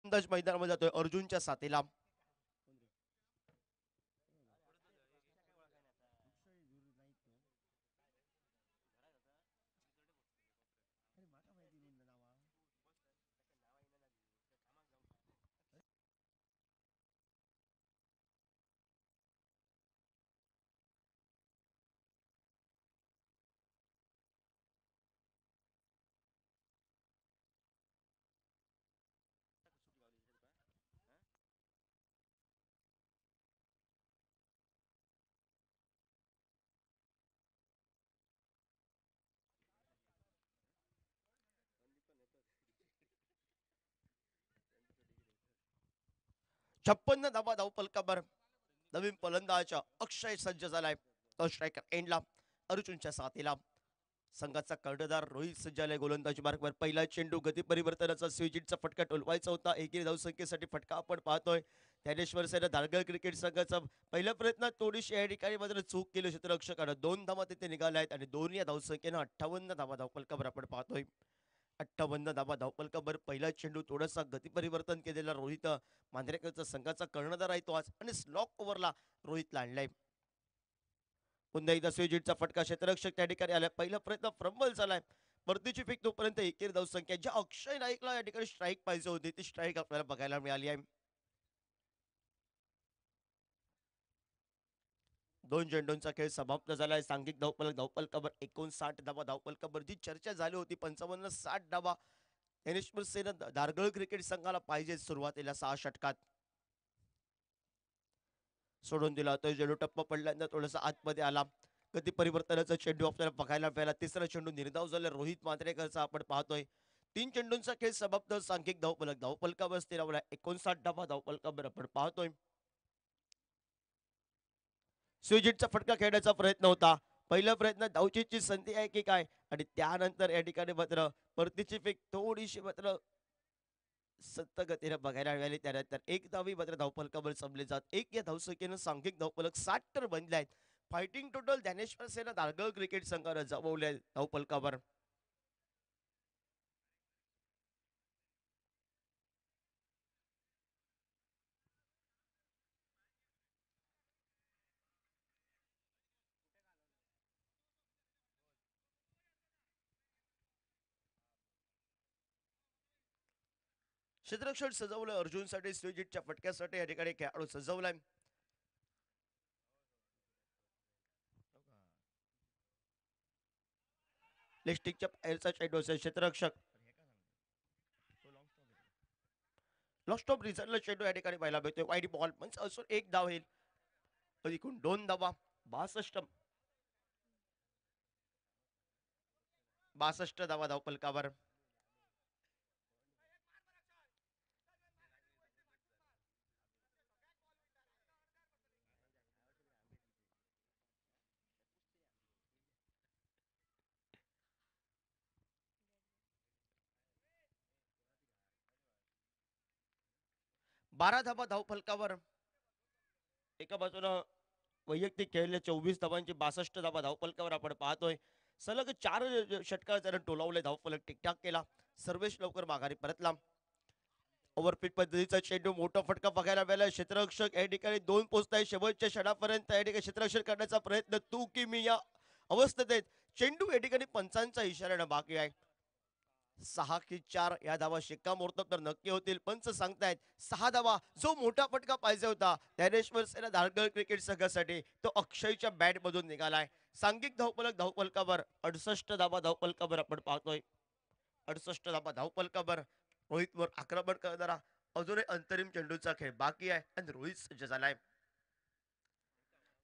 56 मैदानामध्ये जातोय अर्जुनच्या साथीला. 56 धावा धावपलकावर नवीन फलंदाज अक्षय सज्ज झालाय. तो स्ट्रायकर एंडला अर्जुनच्या साथीला. संघाचा कर्णधार रोहित सज्ज झालाय गोलंदाजी मार्गवर. पहिला चेंडू गती परिवर्तनाचा स्विचिटचा फटका टोलवायचा होता. एकेरी धावसंख्येसाठी फटका आपण पाहतोय. ज्ञानेश्वर सेना धारगळ क्रिकेट संघाचा पहिल्या प्रयत्नात थोडीशी या ठिकाणी मात्र चूक केली क्षेत्ररक्षकानं. 2 धावा तिथे निघाल्या आहेत आणि 2 या धावसंख्येनं 58 धावा धावपलकावर आपण पाहतोय. 58 धावा धावपलकावर पहिला चेंडू थोडासा गती परिवर्तन केलेला रोहित मांजरेकरचा संघाचा कर्णधार आहे तो आज आणि स्लॉक ओव्हरला रोहितला आणलाय. पुन्हा एकदा स्विजिटचा फटका क्षेत्ररक्षक त्या ठिकाणी आलाय. पहिला प्रयत्न फ्रंबल झालाय. परतीची फेक तोपर्यंत एकेरी धावसंख्या ज्या अक्षय नाईकला या ठिकाणी स्ट्राईक पाहिजे होती ती स्ट्राईक आपल्याला बघायला मिळाली आहे. 2 चेंडूंचा खेळ समाप्त झालाय. सांघिक धावपलकावर 59 धावा धावपलकावर जी चर्चा झाली होती 55-60 धावा ज्ञानेश्वर सेना दारगळ क्रिकेट संघाला पाहिजे सुरुवातीला 6 षटकात सोडून दिला. तो चेंडू टप्पा पडल्यानंतर थोडासा आतमध्ये आला. गती परिवर्तनाचा चेंडू आपल्याला बघायला मिळाला. तिसरा चेंडू निर्धाव झाला रोहित मांजरेकरचा आपण पाहतोय. 3 चेंडूंचा खेळ समाप्त. सांघिक धावपलकावर स्थिरावला 59 धावा धावपलकावर आपण पाहतोय. स्विजिटचा फटका खेळण्याचा प्रयत्न होता. पहिल्या प्रयत्नात धावचीची संधी आहे की काय आणि त्यानंतर या ठिकाणी मात्र परतीची फेक थोडीशी मात्र सत्त गतीने बघायला मिळाली. त्यानंतर एक धावी मात्र धावपलकावर जमले जात. एक या धावसंख्येनं सांघिक धावपलक 60 तर बनले आहेत. फायटिंग टोटल ज्ञानेश्वर सेना दारगळ क्रिकेट संघानं जमवले धावपलकावर. क्षेत्ररक्षण सजवलं अर्जुनसाठी स्विजिटच्या फटक्यासाठी या ठिकाणी खेळाडू सजवलाय. लिस्टिकच्या बाहेरचा चेंडू असेल क्षेत्ररक्षक लॉस्ट ऑफ रिझनला चेंडू या ठिकाणी पाहायला मिळतोय. वाईट बॉल म्हणजे असून एक धाव येईल. अधिकून 2 धावा. 62 धावा धावफलकावर. 12 धावा धावफलकावर. एका बाजूनं वैयक्तिक खेळले 24 धावांची 62 धावा धावफलकावर आपण पाहतोय. सलग 4 षटकार त्यानं टोलावले. धावफलक टिकटाक केला. सर्वेश लवकर माघारी परतला. ओव्हरपिच पद्धतीचा चेंडू मोठा फटका बघायला मिळाला. क्षेत्ररक्षक या ठिकाणी 2 पोहोचताय. शेवटच्या क्षणापर्यंत या ठिकाणी क्षेत्ररक्षण करण्याचा प्रयत्न तू की मी या अवस्थेत आहेत. चेंडू या ठिकाणी पंचांचा इशाऱ्यानं बाकी आहे. 6 की 4 या धावा शिक्कामोर्तब तर नक्की होतील. पंच सांगतायत 6 धावा. जो मोठा फटका पाहिजे होता ज्ञानेश्वर सेना धारगळ क्रिकेट संघासाठी तो अक्षयच्या बॅट मधून निघालाय. सांघिक धावफलक धावफलकावर 68 धावा धावफलकावर आपण पाहतोय. 68 धावा धावफलकावर. रोहितवर आक्रमण करणारा अजूनही अंतरिम चेंडूचा खेळ बाकी आहे आणि रोहित सज्ज झालाय.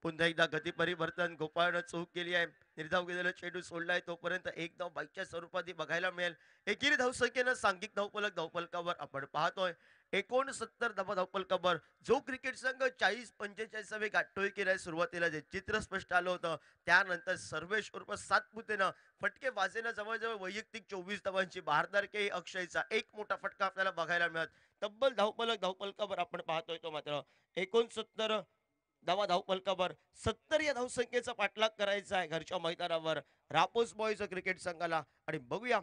पुन्हा एकदा गती परिवर्तन गोपाळनं चूक केली आहे. निर्धाव गेलेला चेंडू सोडलाय तोपर्यंत एक धाव बाईकच्या स्वरूपात बघायला मिळेल. एकेरी धावसंख्येनं सांघिक धावफलक धावफलकावर आपण पाहतोय 69 धावा धावफलकावर. जो क्रिकेट संघ 40-45 गाठतोय की नाही सुरुवातीला जे चित्र स्पष्ट आलं होतं त्यानंतर सर्वेश उर्फ सातपुतेनं फटके वाजेनं जवळजवळ वैयक्तिक 24 धावांची भारदार के अक्षयचा एक मोठा फटका आपल्याला बघायला मिळत. तब्बल धावफलक धावफलकावर आपण पाहतोय तो मात्र 69 धावा धावफलकावर. 70 या धावसंख्येचा पाठलाग करायचा आहे घरच्या मैदानावर रापोस बॉयज क्रिकेट संघाला. आणि बघूया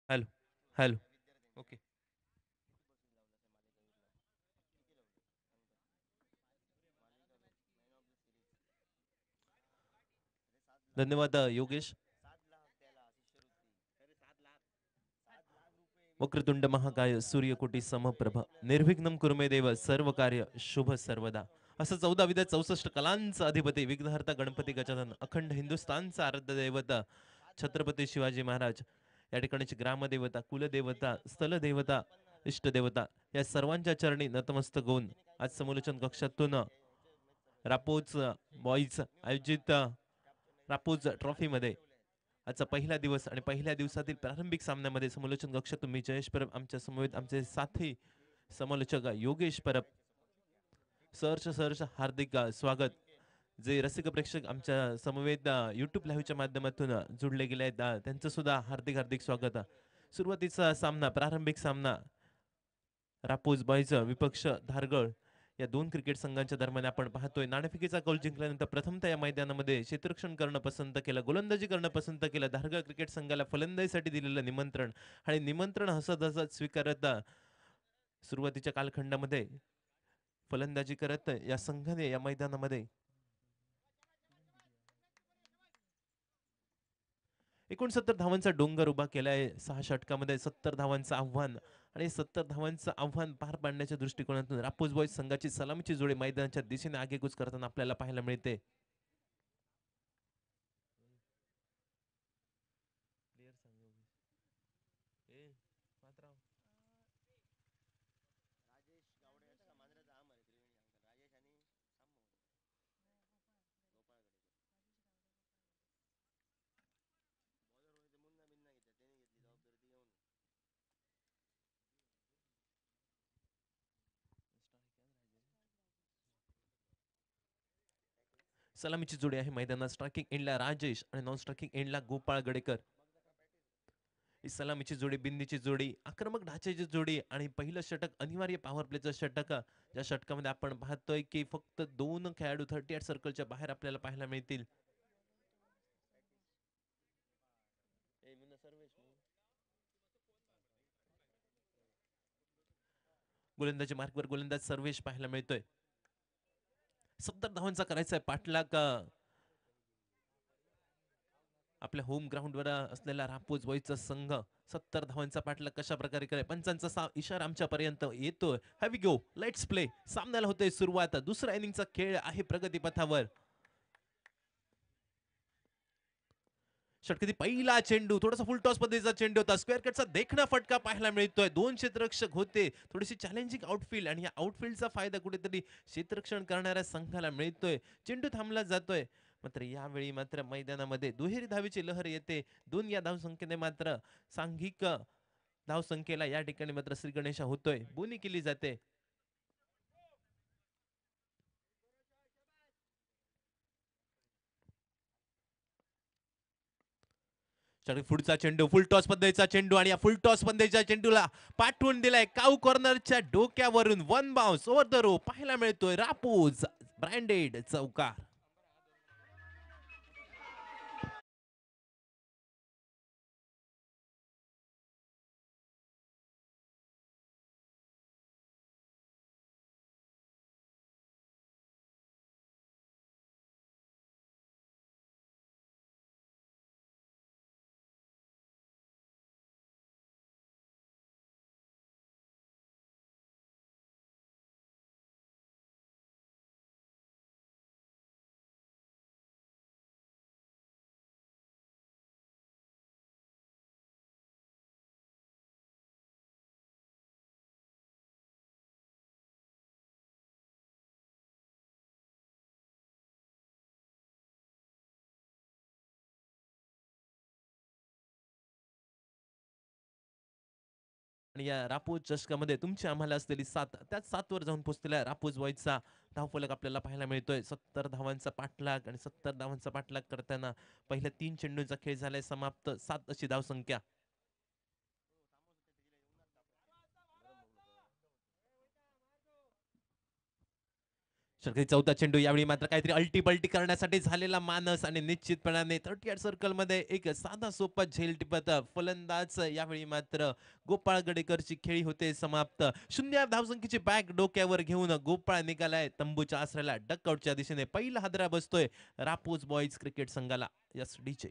हॅलो हॅलो. ओके. धन्यवाद योगेश. वक्रतुंड महाकाय सूर्यकोटी समप्रभ निर्विघ्नं कुरु मे देव सर्व कार्य शुभ सर्वदा. असं 14 कलांचा अधिपती विघ्नहर्ता गणपती गजानन अखंड हिंदुस्थानचा आराध्य दैवता छत्रपती शिवाजी महाराज या ठिकाणची ग्रामदेवता कुलदेवता स्थलदेवता इष्टदेवता या सर्वांच्या चरणी नतमस्तक होऊन आज समोलोचन कक्षातून रापोज बॉईज आयोजित रापोज ट्रॉफी मध्ये आजचा पहिला दिवस आणि पहिल्या दिवसातील प्रारंभिक सामन्यामध्ये समोलोचन कक्षातून मी जयेश परब आमच्या समवेत आमचे साथी समालोचक योगेश परब सहर्ष हार्दिक स्वागत. जे रसिक प्रेक्षक आमच्या समवेत युट्यूब लाईव्हच्या माध्यमातून जुडले गेले आहेत त्यांचं सुद्धा हार्दिक हार्दिक स्वागत. सुरुवातीचा सामना प्रारंभिक सामना रापोज बॉईज विपक्ष धारगळ या दोन क्रिकेट संघांच्या दरम्यान आपण पाहतोय. नाणेफेकीचा कौल जिंकल्यानंतर प्रथमतः या मैदानामध्ये क्षेत्ररक्षण करणं पसंत केलं, गोलंदाजी करणं पसंत केलं. धारगळ क्रिकेट संघाला फलंदाजीसाठी दिलेलं निमंत्रण आणि निमंत्रण हसत हसत स्वीकारत सुरुवातीच्या कालखंडामध्ये फलंदाजी करत या संघाने या मैदानामध्ये 69 धावांचा डोंगर उभा केलाय. 6 षटकामध्ये 70 धावांचं आव्हान आणि 70 धावांचं आव्हान पार पाडण्याच्या दृष्टिकोनातून रापोस बॉयज संघाची सलामीची जोडी मैदानाच्या दिशेने आगेकूच करताना आपल्याला पाहायला मिळते. सलामीची जोडी आहे मैदानात. स्ट्रायकिंग एंडला राजेश आणि नॉन स्ट्रायकिंग एंडला गोपाळ गडेकर. ही सलामीची जोडी, बिंदीची जोडी, आक्रमक ढाच्याची जोडी आणि पहिलं षटक अनिवार्य पॉवर प्लेचं षटक. या षटकामध्ये आपण पाहतोय की फक्त 2 खेळाडू 38 सर्कलच्या बाहेर आपल्याला पाहायला मिळतील. गोलंदाजी मार्कवर गोलंदाज सर्वेश पाहायला मिळतोय. 70 धावांचा करायचा आहे पाठलाग आपल्या होम ग्राउंडवर असलेला रापोस बॉयजचा संघ. 70 धावांचा पाठलाग कशा प्रकारे करे, पंचांचा इशारा आमच्यापर्यंत येतोय. Heavy go, let's play. सामन्याला होतोय सुरुवात. दुसऱ्या इनिंगचा खेळ आहे प्रगतीपथावर. षटकातील पहिला चेंडू थोडासा फुल टॉस पद्धतीचा चेंडू होता. स्क्वेअर कटचा देखणा फटका पाहायला मिळतोय. 2 क्षेत्ररक्षक होते, थोडीशी चॅलेंजिंग आउटफील्ड आणि या आउटफील्डचा फायदा कुठेतरी क्षेत्ररक्षण करणाऱ्या संघाला मिळतोय. चेंडू थांबला जातोय. मात्र यावेळी मात्र मैदानामध्ये दुहेरी धावेची लहर येते. 2 या धावसंख्येने मात्र सांघिक धावसंख्येला या ठिकाणी मात्र श्री गणेशा होतोय. बोनी केली जाते. पुढचा चेंडू फुल टॉस पद्धतीचा चेंडू आणि या फुल टॉस पद्धतीच्या चेंडूला पाठवून दिलाय काऊ कॉर्नरच्या डोक्यावरून. 1 बाउन्स ओव्हर द रो पाहायला मिळतोय. रापोस ब्रँडेड चौकार. आणि या रापोस चषकामध्ये तुमची आम्हाला असलेली 7 त्याच 7 वर जाऊन पोहोचलेला रापोस बॉयजचा धावफलक आपल्याला पाहायला मिळतोय. 70 धावांचा पाठलाग आणि 70 धावांचा पाठलाग करताना पहिल्या 3 चेंडूंचा खेळ झालाय समाप्त. 7 अशी धावसंख्या. षटकातील 14 चेंडू. यावेळी मात्र काहीतरी अल्टी पल्टी करण्यासाठी झालेला मानस आणि निश्चितपणाने 38 सर्कल मध्ये एक साधा सोपा झेल टिपत फलंदाज यावेळी मात्र गोपाळ गडेकरची खेळी होते समाप्त. 0 धावसंख्येची बॅग डोक्यावर घेऊन गोपाळ निघालाय तंबूच्या आसऱ्याला. डकआउटच्या दिशेने पहिला हादरा बसतोय रापोस बॉयज क्रिकेट संघाला. Yes DJ.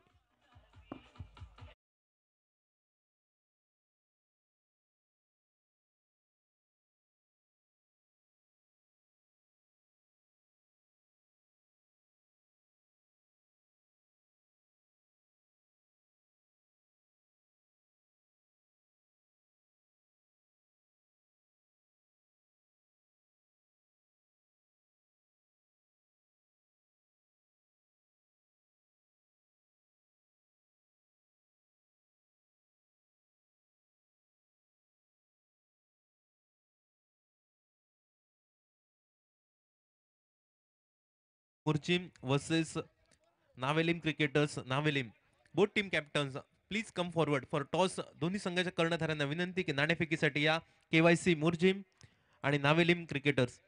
मुर्चिम versus Navelim cricketers. Navelim both team captains please come forward for toss. दोन्ही संघाच्या कर्णधारांना विनंती की नाणेफेकीसाठी या. केवायसी मुर्जिम आणि नावेलिम क्रिकेटर्स.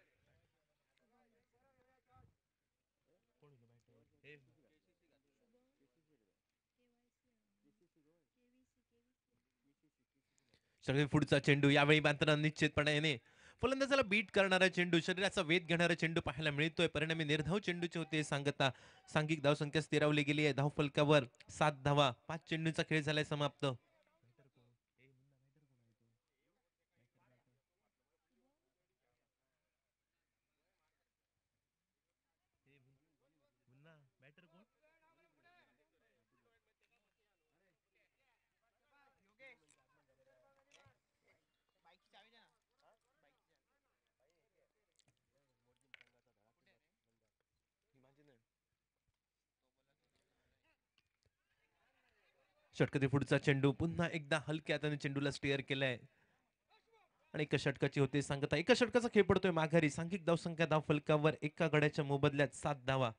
सगळे पुढचा चेंडू यावेळी मात्र निश्चितपणे फलंदाजाला बीट करणारा चेंडू, शरीराचा वेध घेणारा चेंडू पाहायला मिळतोय. परिणामी निर्धाव चेंडूचे होते सांगता. सांघिक धावसंख्या स्थिरावली गेली आहे. धावफलकावर 7 धावा. 5 चेंडूंचा खेळ झालाय समाप्त. षटकातील पुढचा चेंडू पुन्हा एकदा हलक्या हाताने चेंडूला स्टेअर केलाय आणि एका षटकाची होते सांगता. एका षटकाचा खेळ पडतोय माघारी. सांघिक धावसंख्या धावफलकावर एका गड्याच्या मोबदल्यात 7 धावा.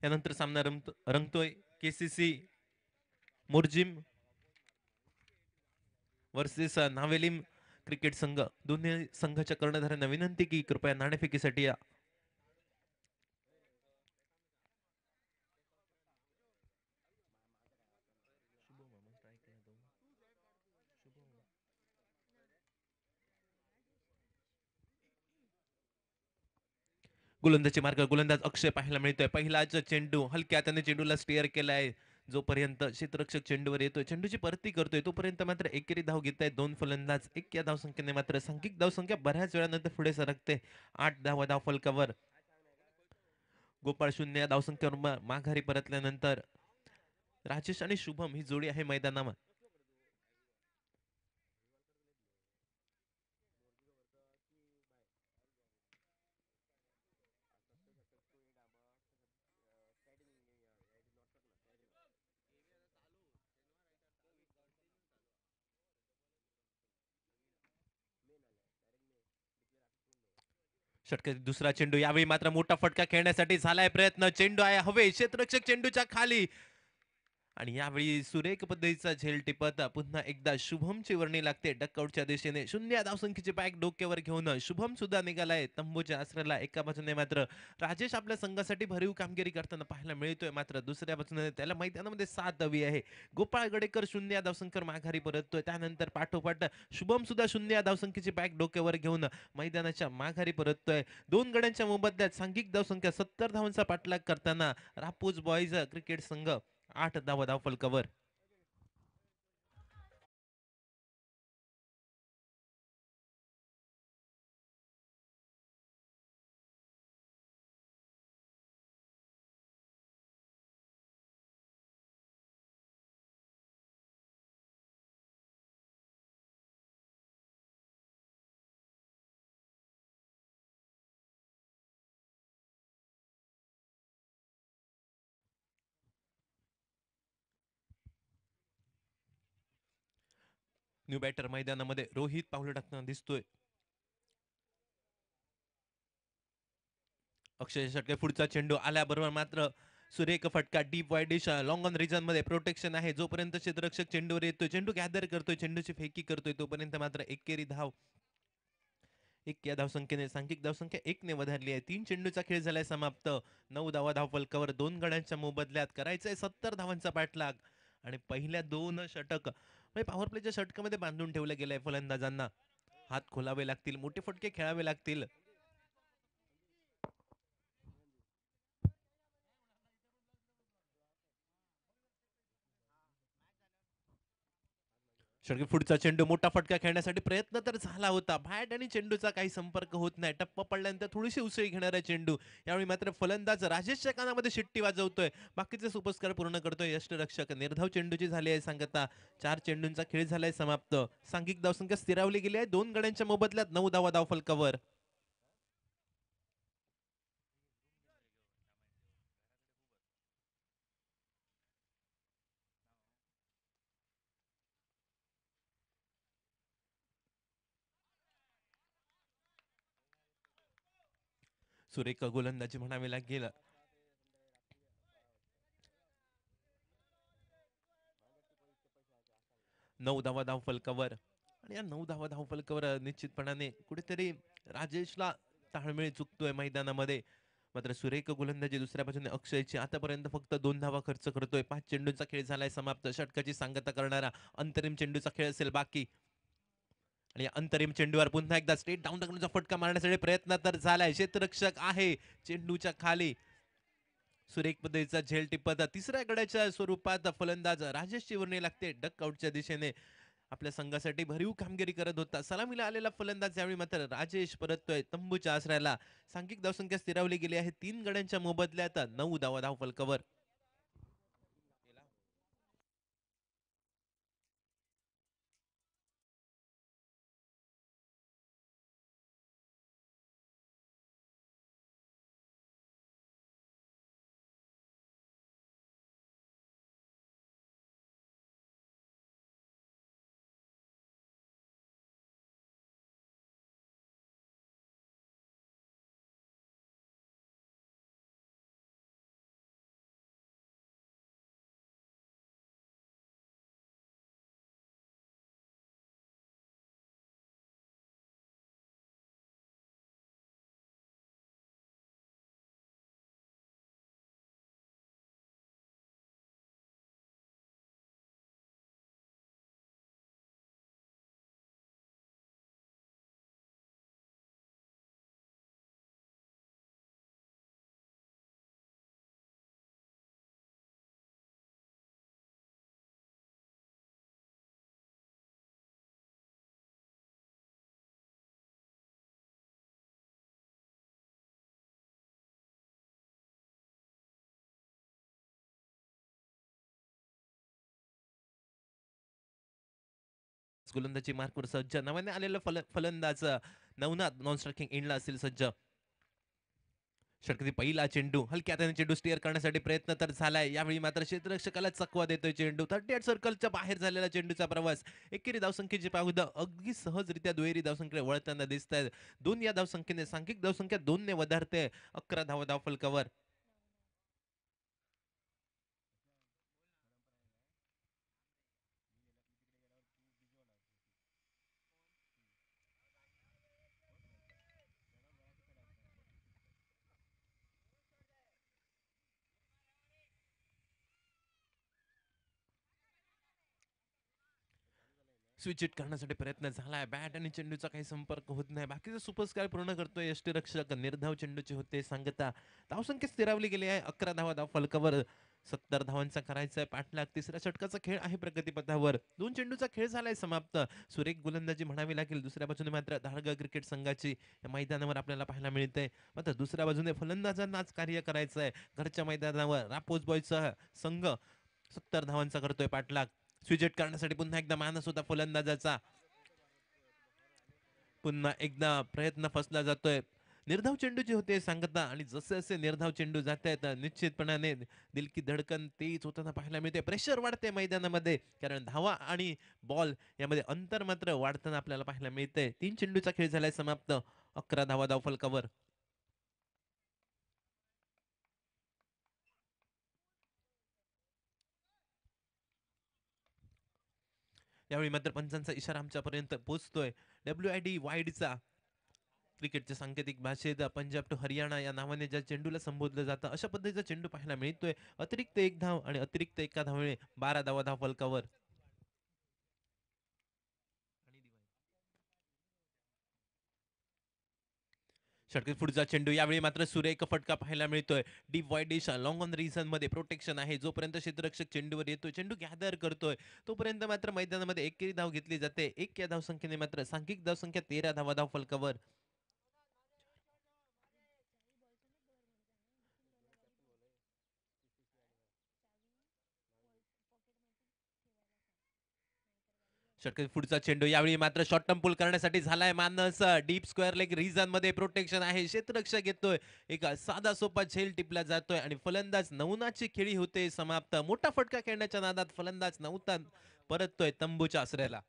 यानंतर सामना रंगतोय केसीसी मुर्जिम वर्सेस नावेलिम क्रिकेट संघ. दोन्ही संघाच्या कर्णधारांना विनंती की कृपया नाणेफेकीसाठी या. गोलंदाजी मार्ग गोलंदाज अक्षय पाहायला मिळतोय. पहिलाच चेंडू हलक्या हाताने चेंडूला स्टेअर केलाय. जोपर्यंत क्षेत्ररक्षक चेंडूवर येतोय, चेंडूची परती करतोय, तोपर्यंत मात्र एकेरी धाव घेत आहेत दोन फलंदाज. एक या धावसंख्येने मात्र सांघिक धावसंख्या बऱ्याच वेळानंतर पुढे सरकते. 8 धावा धावफलकावर. गोपाळ 0 या धावसंख्येवर माघारी परतल्यानंतर राजेश आणि शुभम ही जोडी आहे मैदानावर. षटकातील दुसरा चेंडू. यावेळी मात्र मोठा फटका खेळण्यासाठी झालाय प्रयत्न. चेंडू आहे हवे. क्षेत्ररक्षक चेंडूच्या खाली आणि यावेळी सुरेख पद्धतीचा झेल टिपत पुन्हा एकदा शुभमची वर्णी लागते डकआउटच्या दिशेने. 0 या धावसंख्येची बॅग डोक्यावर घेऊन शुभम सुद्धा निघालाय तंबूच्या आसऱ्याला. एका बाजूने मात्र राजेश आपल्या संघासाठी भरीव कामगिरी करताना पाहायला मिळतोय, मात्र दुसऱ्या बाजूने त्याला मैदानामध्ये साथ हवी आहे. गोपाळ गडेकर 0 या धावसंख्येवर माघारी परततोय. त्यानंतर पाठोपाठ शुभम सुद्धा 0 या धावसंख्येची बॅग डोक्यावर घेऊन मैदानाच्या माघारी परततोय. दोन गड्यांच्या मोबदल्यात सांघिक धावसंख्या 70 धावांचा पाठलाग करताना रापूस बॉईज क्रिकेट संघ 8 धावा धावफलकावर. न्यू बॅटर मैदानामध्ये रोहित पावलं टाकताना दिसतोय. अक्षय षटके पुढचा चेंडू आल्याबरोबर मात्र सुरेख फटका deep widish long on region मध्ये प्रोटेक्शन आहे. जोपर्यंत क्षेत्ररक्षक चेंडूवर येतोय, चेंडू गॅदर करतोय, चेंडूची फेकी करतोय, तोपर्यंत मात्र एकेरी धाव. 1 या धावसंख्येने सांघिक धावसंख्या 1 ने वधारली आहे. 3 चेंडूचा खेळ झालाय समाप्त. 9 धावा धावफलकावर. दोन गड्यांच्या मोबदल्यात करायचंय 70 धावांचा पाठलाग आणि पहिल्या 2 षटक म्हणजे पॉवर प्लेच्या षटकामध्ये बांधून ठेवलं गेलंय फलंदाजांना. हात खोलावे लागतील, मोठे फटके खेळावे लागतील. षटके पुढचा चेंडू मोठा फटका खेळण्यासाठी प्रयत्न तर झाला होता. बॅट आणि चेंडूचा काही संपर्क होत नाही. टप्पा पडल्यानंतर थोडीशी उसळी घेणारा चेंडू. यावेळी मात्र फलंदाज राजेशच्या कानामध्ये शिट्टी वाजवतोय. बाकीचे सुपरस्कार पूर्ण करतोय यष्टिरक्षक. निर्धाव चेंडूची झाली आहे सांगता. 4 चेंडूंचा खेळ झालाय समाप्त. सांघिक धावसंख्या स्थिरावली गेली आहे. 2 गड्यांच्या मोबदल्यात 9 धावा धावफलकावर. सुरेख गोलंदाजी म्हणावी लागेल. 9 धावा धावफलकावर आणि या 9 धावा धावफलकावर निश्चितपणाने कुठेतरी राजेशला ताळमेळ चुकतोय मैदानामध्ये. मात्र सुरेख गोलंदाजी दुसऱ्या बाजूने अक्षयची आतापर्यंत फक्त 2 धावा खर्च करतोय. 5 चेंडूंचा खेळ झालाय समाप्त. षटकाची सांगता करणारा अंतरिम चेंडूचा खेळ असेल बाकी. आणि या अंतरिम चेंडूवर पुन्हा एकदा स्ट्रेट डाऊन टाकण्याचा फटका मारण्यासाठी प्रयत्न तर झालाय. क्षेत्ररक्षक आहे चेंडूच्या खाली. सुरेख पद्धतीचा झेल टिपत तिसऱ्या गड्याच्या स्वरूपात फलंदाज राजेश वर्णी लागते डक आउटच्या दिशेने. आपल्या संघासाठी भरीव कामगिरी करत होता. सलामीला आलेला फलंदाज यावेळी मात्र राजेश परततोय तंबूच्या आसऱ्याला. सांघिक धावसंख्या स्थिरावली गेली आहे 3 गड्यांच्या मोबदल्यात 9 धावा धावफलकावर. गोलंदाजी मार्कवर सज्ज नव्याने आलेला फलंदाज नवनाथ नॉन स्ट्रायकिंग एंडला असेल सज्ज. षटकातील पहिला चेंडू हलक्या हाताने चेंडू स्टिअर करण्यासाठी प्रयत्न तर झालाय. यावेळी मात्र क्षेत्ररक्षकाला चकवा देतोय चेंडू. 38 सर्कलच्या बाहेर झालेला चेंडूचा प्रवास. एकेरी धावसंख्येची पाहुद अगदी सहजरित्या दुहेरी धावसंख्येकडे वळताना दिसत आहेत. 2 या धावसंख्येने सांघिक धावसंख्या 2 ने वधारते. 11 धावा धावफलकावर. स्विच इट करण्यासाठी प्रयत्न झालाय. बॅट आणि चेंडूचा काही संपर्क होत नाही. बाकीचे सुपरस्कार पूर्ण करतोय यष्टिरक्षक. निर्धाव चेंडूचे होते सांगता. धावसंख्या स्थिरावली गेली आहे. 11 धावा धावफलकावर. 70 धावांचा करायचा आहे पाठलाग. तिसऱ्या षटकाचा खेळ आहे प्रगतीपथावर. 2 चेंडूचा खेळ झालाय समाप्त. सुरेख गोलंदाजी म्हणावी लागेल. दुसऱ्या बाजूने मात्र धारगा क्रिकेट संघाची या मैदानावर आपल्याला पाहायला मिळते. मात्र दुसऱ्या बाजूने फलंदाजांना आज कार्य करायचं आहे. घरच्या मैदानावर रापोस बॉयचा संघ 70 धावांचा करतोय पाठलाग. स्विचेट करण्यासाठी पुन्हा एकदा मानस होता फलंदाजाचा. पुन्हा एकदा प्रयत्न फसला जातोय. निर्धाव चेंडू जे होते सांगता आणि जसे जसे निर्धाव चेंडू जात आहेत निश्चितपणाने दिल की धडकन तेज होताना पाहायला मिळते. प्रेशर वाढते मैदानामध्ये कारण धावा आणि बॉल यामध्ये अंतर मात्र वाढताना आपल्याला पाहायला मिळते. 3 चेंडूचा खेळ झालाय समाप्त. 11 धावा धावफलकावर. यावेळी मात्र पंचांचा इशारा आमच्यापर्यंत पोहोचतोय. WID वाईडचा क्रिकेटच्या सांकेतिक भाषेत पंजाब टू हरियाणा या नावाने ज्या चेंडूला संबोधलं जातं अशा पद्धतीचा चेंडू पाहायला मिळतोय. अतिरिक्त एक धाव आणि अतिरिक्त एका धावेमुळे 12 धावा धाव फलकावर. षटकार पुढचा चेंडू यावेळी मात्र सुरेख फटका पाहायला मिळतोय. Deep wide dish long on reason मध्ये प्रोटेक्शन आहे. जोपर्यंत क्षेत्ररक्षक चेंडूवर येतोय, चेंडू गॅदर करतोय, तोपर्यंत मात्र मैदानामध्ये एकेरी धाव घेतली जाते. एक या धावसंख्येने मात्र सांघिक धावसंख्या 13 धावा धाव फलकावर. षटकार पुढचा चेंडू यावेळी मात्र शॉर्ट टर्म पुल करण्यासाठी झालाय मानस. डीप स्क्वेअर लेग रिझन मध्ये प्रोटेक्शन आहे. क्षेत्ररक्षक येतोय, एक साधा सोपा झेल टिपला जातोय आणि फलंदाज नवनाची खेळी होते समाप्त. मोठा फटका खेळण्याच्या नादात फलंदाज नवता परततोय तंबूच्या आसऱ्याला.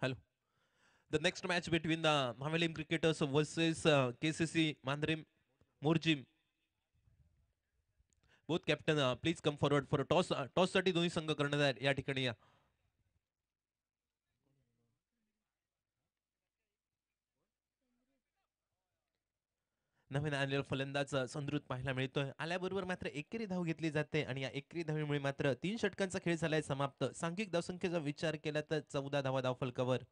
Hello. The next match between the Mavelim cricketers versus KCC Mandrim Murjim. Both captain, please come forward for a toss. Toss साठी दोन्ही संघ करण्यात या ठिकाणी या. नवीन आलेला फलंदाज संद्रुत पाहायला मिळतोय. आल्याबरोबर मात्र एकेरी धाव घेतली जाते आणि या एकेरी धावेमुळे मात्र 3 षटकांचा खेळ झालाय समाप्त. सांघिक धावसंख्येचा विचार केला तर 14 धावा धाव फलकावर.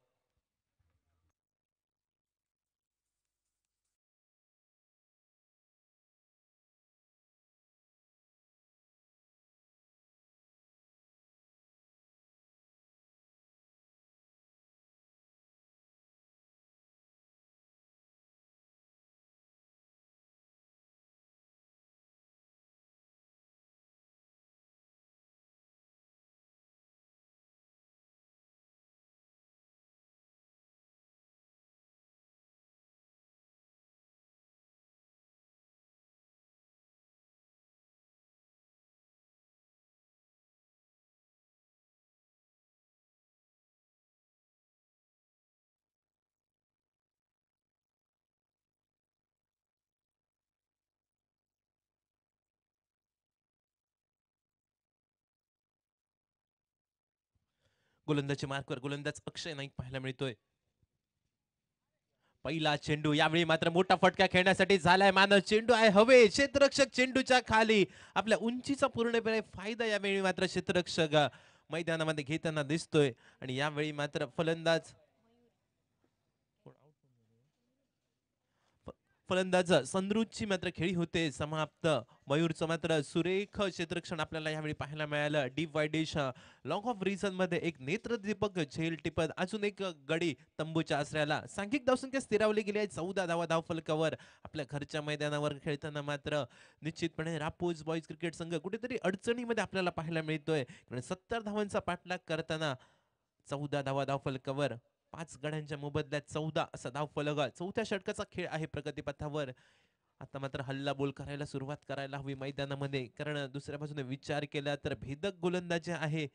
गोलंदाजी मार्कवर गोलंदाज अक्षय नाईक पाहायला मिळतोय. पहिला चेंडू यावेळी मात्र मोठा फटका खेळण्यासाठी झालाय मानस. चेंडू आहे हवे. क्षेत्ररक्षक चेंडूच्या खाली. आपल्या उंचीचा पूर्णपणे फायदा यावेळी मात्र क्षेत्ररक्षक मैदानामध्ये घेताना दिसतोय आणि यावेळी मात्र फलंदाज फलंदाज संद्रुतची मात्र खेळी होते समाप्त. मयूरचं मात्र सुरेख क्षेत्ररक्षण आपल्याला यावेळी पाहायला मिळालं. Deep wide dish long of reason मध्ये एक नेत्रदीपक झेल टिपत अजून एक गडी तंबूच्या आसऱ्याला. सांघिक धावसंख्या स्थिरावली गेली आहे 14 धावा धाव फलकावर. आपल्या घरच्या मैदानावर खेळताना मात्र निश्चितपणे रापोज बॉईज क्रिकेट संघ कुठेतरी अडचणीमध्ये आपल्याला पाहायला मिळतोय. 70 धावांचा पाठलाग करताना 14 धावा धाव फलकावर. 5 गड्यांच्या मोबदल्यात 14 असा धाव फलक. चौथ्या षटकाचा खेळ आहे प्रगतीपथावर. आता मात्र हल्ला बोल करायला सुरुवात करायला हवी मैदानामध्ये, कारण दुसऱ्या बाजूने विचार केला तर भेदक गोलंदाजी आहे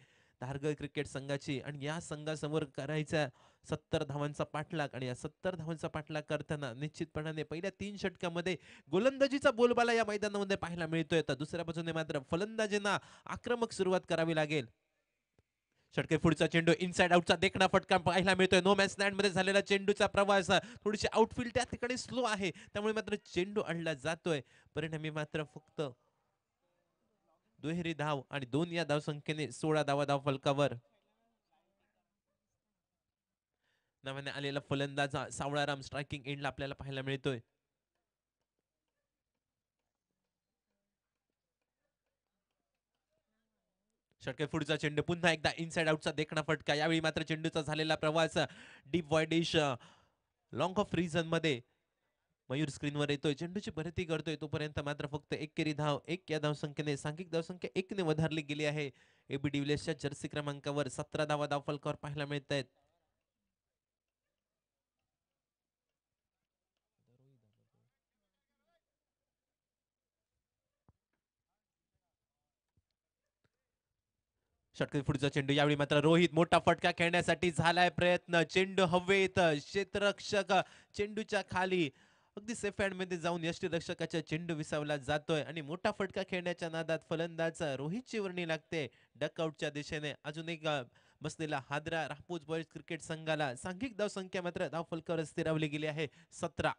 धारगळ क्रिकेट संघाची आणि या संघासमोर करायचा 70 धावांचा पाठलाग. आणि या 70 धावांचा पाठलाग करताना निश्चितपणाने पहिल्या 3 षटकामध्ये गोलंदाजीचा बोलबाला या मैदानामध्ये पाहायला मिळतोय. तर दुसऱ्या बाजूने मात्र फलंदाजींना आक्रमक सुरुवात करावी लागेल. षटके पुढचा चेंडू इनसाइड आउटचा देखणा फटका पाहायला मिळतोय. नो मॅच लँड मध्ये झालेला चेंडूचा प्रवास. थोडीशी आउटफील्ड त्या ठिकाणी स्लो आहे, त्यामुळे मात्र चेंडू आणला जातोय. परिणामी मात्र फक्त दुहेरी धाव आणि 2 या धाव संख्येने 16 धावा धाव फलकावर. नव्याने आलेला फलंदाज सावळाराम स्ट्रायकिंग एंडला आपल्याला पाहायला मिळतोय. षटके पुढचा चेंडू पुन्हा एकदा इनसाइड आउटचा देखणा फटका. यावेळी मात्र चेंडूचा झालेला प्रवास deep wide dish long of reason मध्ये मयूर स्क्रीनवर येतोय, चेंडूची भरती करतोय, तोपर्यंत मात्र फक्त एकेरी धाव, एक या धावसंख्येने सांघिक धावसंख्या 1 ने वधारली गेली आहे. एबी डिव्हिलियर्सच्या जर्सी क्रमांकावर 17 धावा धावफलकावर पाहायला मिळत आहेत. षटकारी पुढचा चेंडू, यावेळी मात्र रोहित मोठा फटका खेळण्यासाठी झालाय प्रयत्न, चेंडू हवेत, क्षेत्ररक्षक चेंडूच्या खाली अगदी सेफ हँड मध्ये जाऊन यष्टीरक्षकाच्या चेंडू विसावला जातोय आणि मोठा फटका खेळण्याच्या नादात फलंदाज रोहितची वर्णी लागते डकआउटच्या दिशेने. अजून एक बसलेला हादरा रापूस बॉईज क्रिकेट संघाला. सांघिक धावसंख्या मात्र धावफलकावर स्थिरावली गेली आहे 17.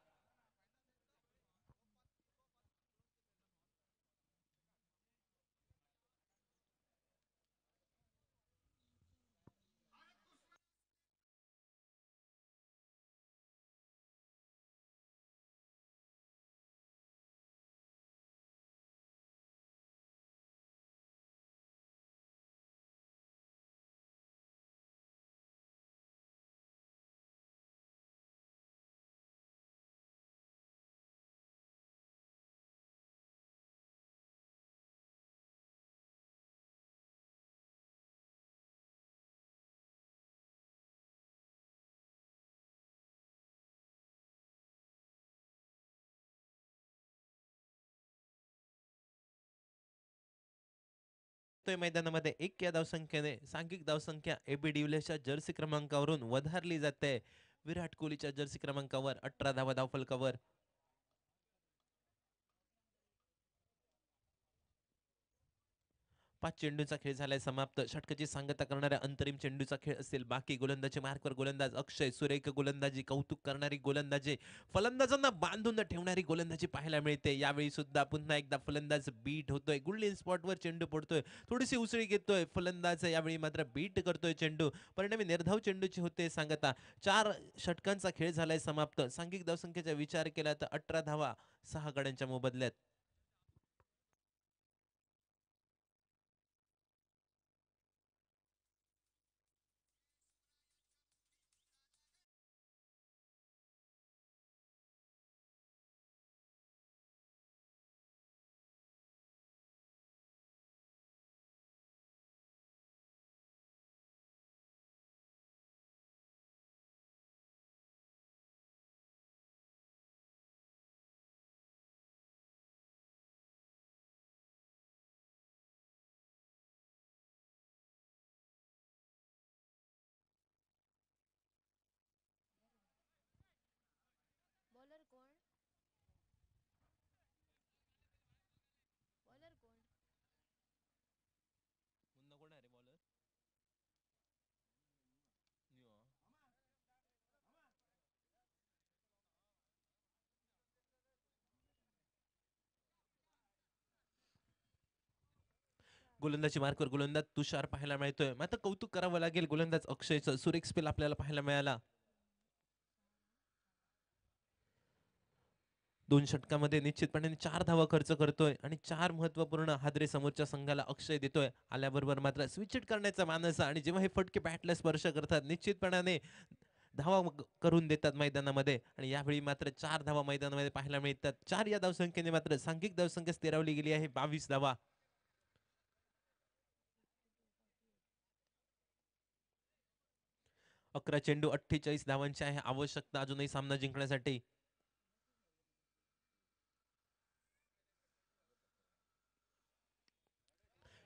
मैदानामध्ये 1 या धावसंख्येने सांघिक धावसंख्या एबी डिव्हिलियर्सच्या जर्सी क्रमांकावरून वधारली जाते. विराट कोहलीच्या जर्सी क्रमांकावर 18 धावा धावफलकावर. 5 चेंडूंचा खेळ झालाय समाप्त. षटकाची सांगता करणाऱ्या अंतरिम चेंडूचा खेळ असेल बाकी. गोलंदाजी मार्कवर गोलंदाज अक्षय, सुरेख गोलंदाजी, कौतुक करणारी गोलंदाजी, फलंदाजांना बांधून ठेवणारी गोलंदाजी पाहायला मिळते. यावेळी सुद्धा पुन्हा एकदा फलंदाज बीट होतोय, गुडलिन स्पॉटवर चेंडू पडतोय, थोडीशी उसळी घेतोय फलंदाज, यावेळी मात्र बीट करतोय चेंडू. परिणामी निर्धाव चेंडूची होते सांगता. 4 षटकांचा खेळ झालाय समाप्त. सांघिक धावसंख्येचा विचार केला तर 18 धावा 6 गड्यांच्या मोबदल्यात. बॉलर कोण? बॉलर कोण? गोलंदाजी मार्कवर गोलंदाज तुषार पाहायला मिळतोय. मात्र कौतुक करावं लागेल गोलंदाज अक्षयचं. सुरेख स्पेल आपल्याला पाहायला मिळाला. 2 षटकामध्ये निश्चितपणे 4 धावा खर्च करतोय आणि 4 महत्वपूर्ण हादरे समोरच्या संघाला अक्षय देतोय. आल्याबरोबर मात्र स्विच हिट करण्याचा मानस आणि जेव्हा हे फटके बॅटला स्पर्श करतात निश्चितपणाने धावा करून देतात मैदानामध्ये. आणि यावेळी मात्र 4 धावा मैदानामध्ये पाहायला मिळतात. 4 या धावसंख्येने मात्र सांघिक धावसंख्या स्थिरावली गेली आहे 22 धावा. 11 चेंडू 48 धावांची आहे आवश्यकता अजूनही सामना जिंकण्यासाठी.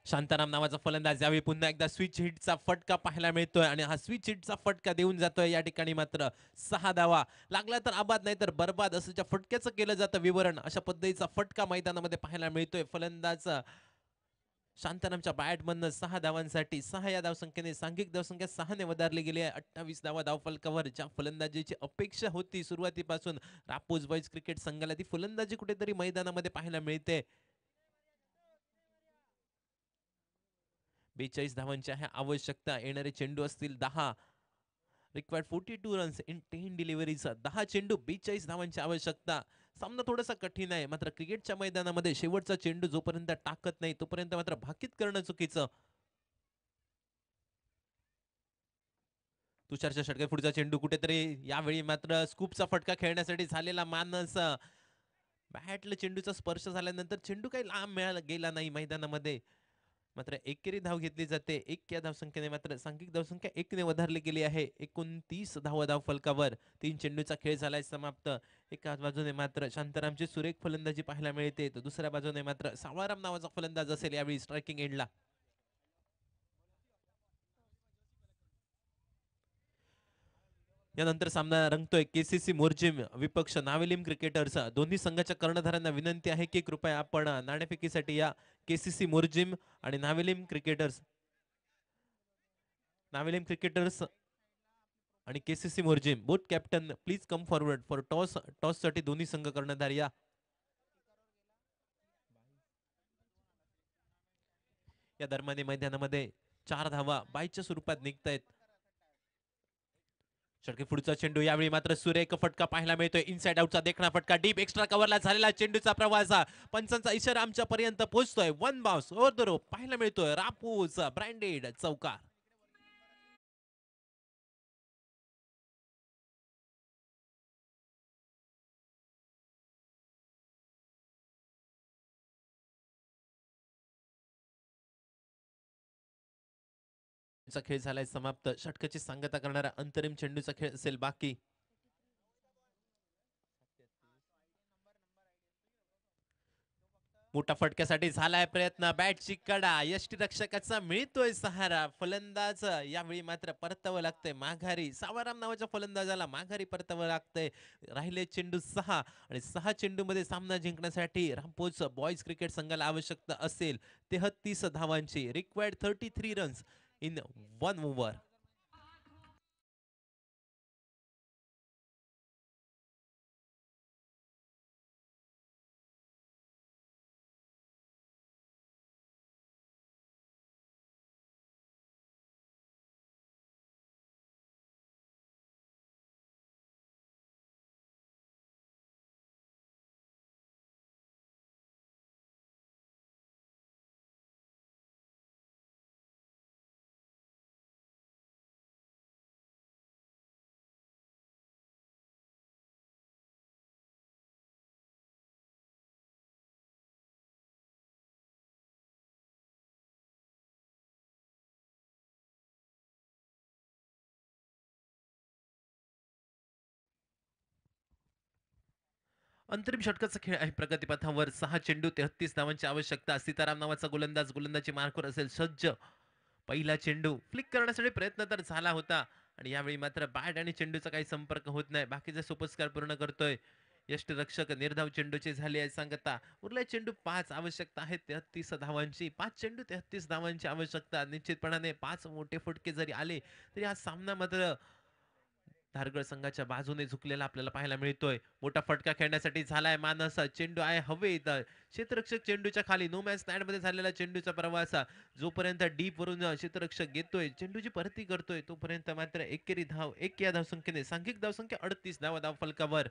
शांताराम नावाचा फलंदाज यावेळी पुन्हा एकदा स्विच हिटचा फटका पाहायला मिळतोय आणि हा स्विच हिटचा फटका देऊन जातोय. या ठिकाणी मात्र 6 धावा. लागला तर आबाद नाही तर बरबाद असं ज्या फटक्याचं केलं जातं विवरण, अशा पद्धतीचा फटका मैदानामध्ये पाहायला मिळतोय. फलंदाज शांतारामच्या बॅटमधनं 6 धावांसाठी. 6 या धावसंख्येने सांघिक धावसंख्या 6 ने वधारली गेली आहे 28 धावा धावफलकावर. ज्या फलंदाजीची अपेक्षा होती सुरुवातीपासून रापूस बॉईज क्रिकेट संघाला, ती फलंदाजी कुठेतरी मैदानामध्ये पाहायला मिळते. 42 धावांची आहे आवश्यकता. येणारे चेंडू असतील 10. Required 42 runs in 10 deliveries. 10 चेंडू 42 धावांची आवश्यकता. सामना थोडासा कठीण आहे, मात्र क्रिकेटच्या मैदानामध्ये शेवटचा चेंडू जोपर्यंत टाकत नाही तोपर्यंत मात्र भाकीत करणं चुकीचं. तुषारच्या षटके पुढचा चेंडू कुठेतरी यावेळी मात्र स्कूपचा फटका खेळण्यासाठी झालेला मानस बॅटला चेंडूचा स्पर्श झाल्यानंतर चेंडू काही लांब मिळाला गेला नाही मैदानामध्ये. मात्र एकेरी धाव घेतली जाते. एक या धावसंख्येने मात्र सांघिक धावसंख्या 1 ने वधारली गेली आहे. 29 धावा धाव फलकावर 3 चेंडूचा खेळ झालाय समाप्त. एका बाजूने मात्र शांतारामची सुरेख फलंदाजी पाहायला मिळते, तर दुसऱ्या बाजूने मात्र सावळाराम नावाचा फलंदाज असेल यावेळी स्ट्रायकिंग एंडला. यानंतर सामना रंगतोय केसीसी मोर्जिम विपक्ष नावेलिम क्रिकेटर्स. दोन्ही संघाच्या कर्णधारांना विनंती आहे की कृपया आपण नाणेफेकीसाठी या. केसीसी मोर्जिम आणि नावेलिम क्रिकेटर्स आणि KCC Morjim both captain please come forward for toss साठी दोन्ही संघ कर्णधार या. या दरम्यान मैदानामध्ये 4 धावा बाईच्या स्वरूपात निघतायत. षटके पुढचा चेंडू यावेळी मात्र सुरेख फटका पाहायला मिळतोय. इनसाइड आउटचा देखणा फटका डीप एक्स्ट्रा कव्हरला झालेला चेंडूचा प्रवास. पंचांचा इशारा आमच्या पर्यंत पोहोचतोय. One bounce over the rope पाहायला मिळतोय. रापूस ब्रँडेड चौकार. खेळ झालाय समाप्त. षटकाची सांगता करणारा अंतरिम चेंडूचा खेळ असेल बाकी. मोठा फटक्यासाठी झालाय प्रयत्न. बॅटची कडा यष्टीरक्षकाचा मिळतोय सहारा. फलंदाज यावेळी मात्र परतावं लागतंय माघारी. सावळाराम नावाच्या फलंदाजाला माघारी परतावं लागतंय. राहिले चेंडू 6 आणि 6 चेंडूमध्ये सामना जिंकण्यासाठी रामपोच बॉयज क्रिकेट संघाला आवश्यकता असेल 33 धावांची. Required 33 runs in 1 over. अंतरिम षटकाचा खेळ आहे प्रगतीपथावर. 6 चेंडू 33 धावांची आवश्यकता. सीताराम नावाचा गोलंदाजी मार्कवर असेल सज्ज. पहिला चेंडू फ्लिक करण्यासाठी प्रयत्न तर झाला होता आणि यावेळी मात्र बॅट आणि चेंडूचा काही संपर्क होत नाही. बाकीचे सोपस्कार पूर्ण करतोय यष्टीरक्षक. निर्धाव चेंडूची झाली आहे सांगता. उरले चेंडू 5 आवश्यकता आहे 33 धावांची. 5 चेंडू 33 धावांची आवश्यकता. निश्चितपणाने 5 मोठे फटके जरी आले तरी हा सामना मात्र धारगड संघाच्या बाजूने झुकलेला आपल्याला पाहायला मिळतोय. मोठा फटका खेळण्यासाठी झालाय मानस. चेंडू आहे हवेत. क्षेत्ररक्षक चेंडूच्या खाली. नो मॅच स्टँड मध्ये झालेला चेंडूचा प्रवास. जोपर्यंत डीप वरून क्षेत्ररक्षक घेतोय चेंडूची परती करतोय तोपर्यंत मात्र एकेरी धाव 1 या धावसंख्येने सांघिक धावसंख्या 38 धावा धाव फलकावर.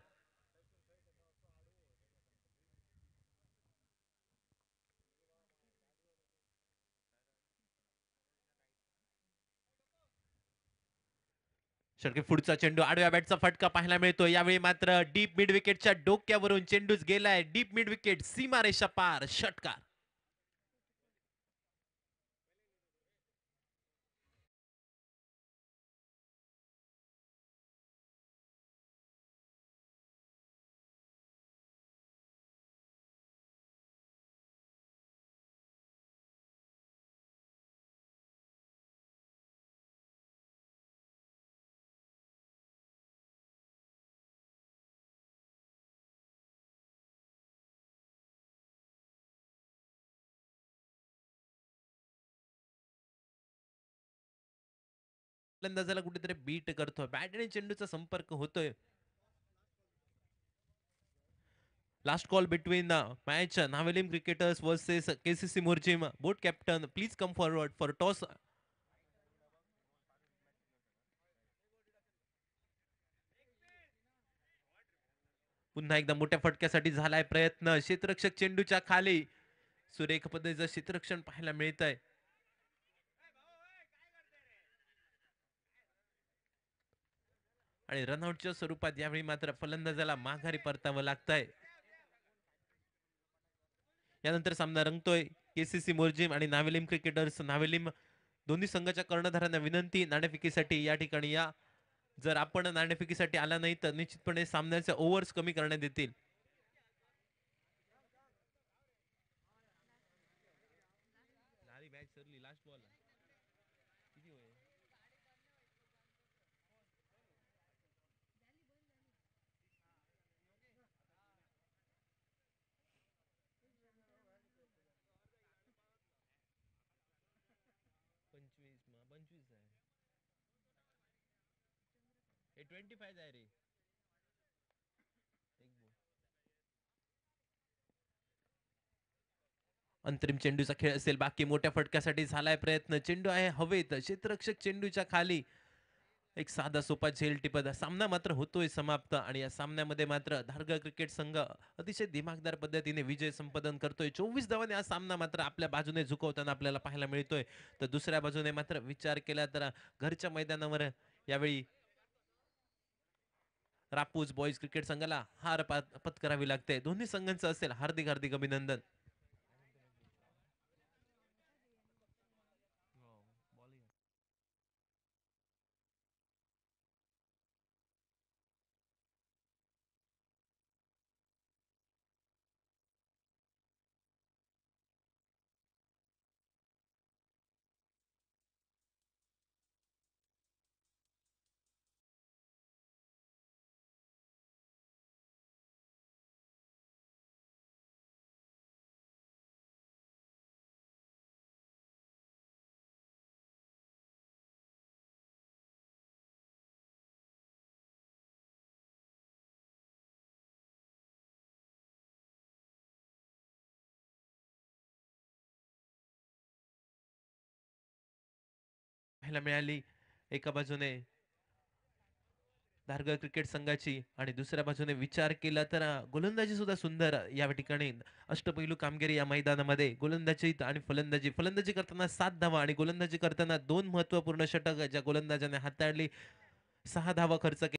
षटके पुढचा चेंडू आडव्या बॅटचा फटका पाहायला मिळतो. यावेळी मात्र डीप मिड विकेटच्या डोक्यावरून चेंडूच गेलाय. डीप मिड विकेट सीमारेषा पार. षटकार. फलंदाजाला कुठेतरी बीट करतोय. बॅट आणि चेंडूचा संपर्क होतोय. Last call between match Navelim cricketers versus KCC Morjim. Boat captain please come forward for toss. पुन्हा एकदा मोठ्या फटक्यासाठी झालाय प्रयत्न. क्षेत्ररक्षक चेंडूच्या खाली. सुरेख पद्धतीचं क्षेत्ररक्षण पाहायला मिळत आहे. आणि रनआउटच्या स्वरूपात यावेळी मात्र फलंदाजाला माघारी परतावं लागतंय. यानंतर सामना रंगतोय. केसीसी मोर्जिम आणि नावेलिम क्रिकेटर्स. नावेलिम दोन्ही संघाच्या कर्णधारांना विनंती, नाणेफेकीसाठी या ठिकाणी या. जर आपण नाणेफेकीसाठी आला नाही तर निश्चितपणे सामन्याचे ओव्हर्स कमी करण्यात येतील. अंतरिम चेंडूचा खेळ असेल. बाकी मोठ्या फटक्यासाठी झालाय प्रयत्न. चेंडू आहे हवेत. क्षेत्ररक्षक चेंडूच्या खाली. एक साधा सोपा झेल टिपत सामना मात्र होतोय समाप्त. आणि या सामन्यामध्ये मात्र धारगळ क्रिकेट संघ अतिशय दिमागदार पद्धतीने विजय संपादन करतोय. 24 धावांनी हा सामना मात्र आपल्या बाजूने झुकवताना आपल्याला पाहायला मिळतोय. तर दुसऱ्या बाजूने मात्र विचार केला तर घरच्या मैदानावर यावेळी रापूस बॉईज क्रिकेट संघाला हार पत्करावी लागते. दोन्ही संघांचं असेल हार्दिक हार्दिक अभिनंदन. पाहायला मिळाली एका बाजूने धारगळ क्रिकेट संघाची आणि दुसऱ्या बाजूने विचार केला तर गोलंदाजी सुद्धा सुंदर या ठिकाणी अष्टपैलू कामगिरी या मैदानामध्ये. गोलंदाजी आणि फलंदाजी करताना 7 धावा आणि गोलंदाजी करताना 2 महत्वपूर्ण षटक ज्या गोलंदाजाने हाताळली. 6 धावा खर्च केल्या.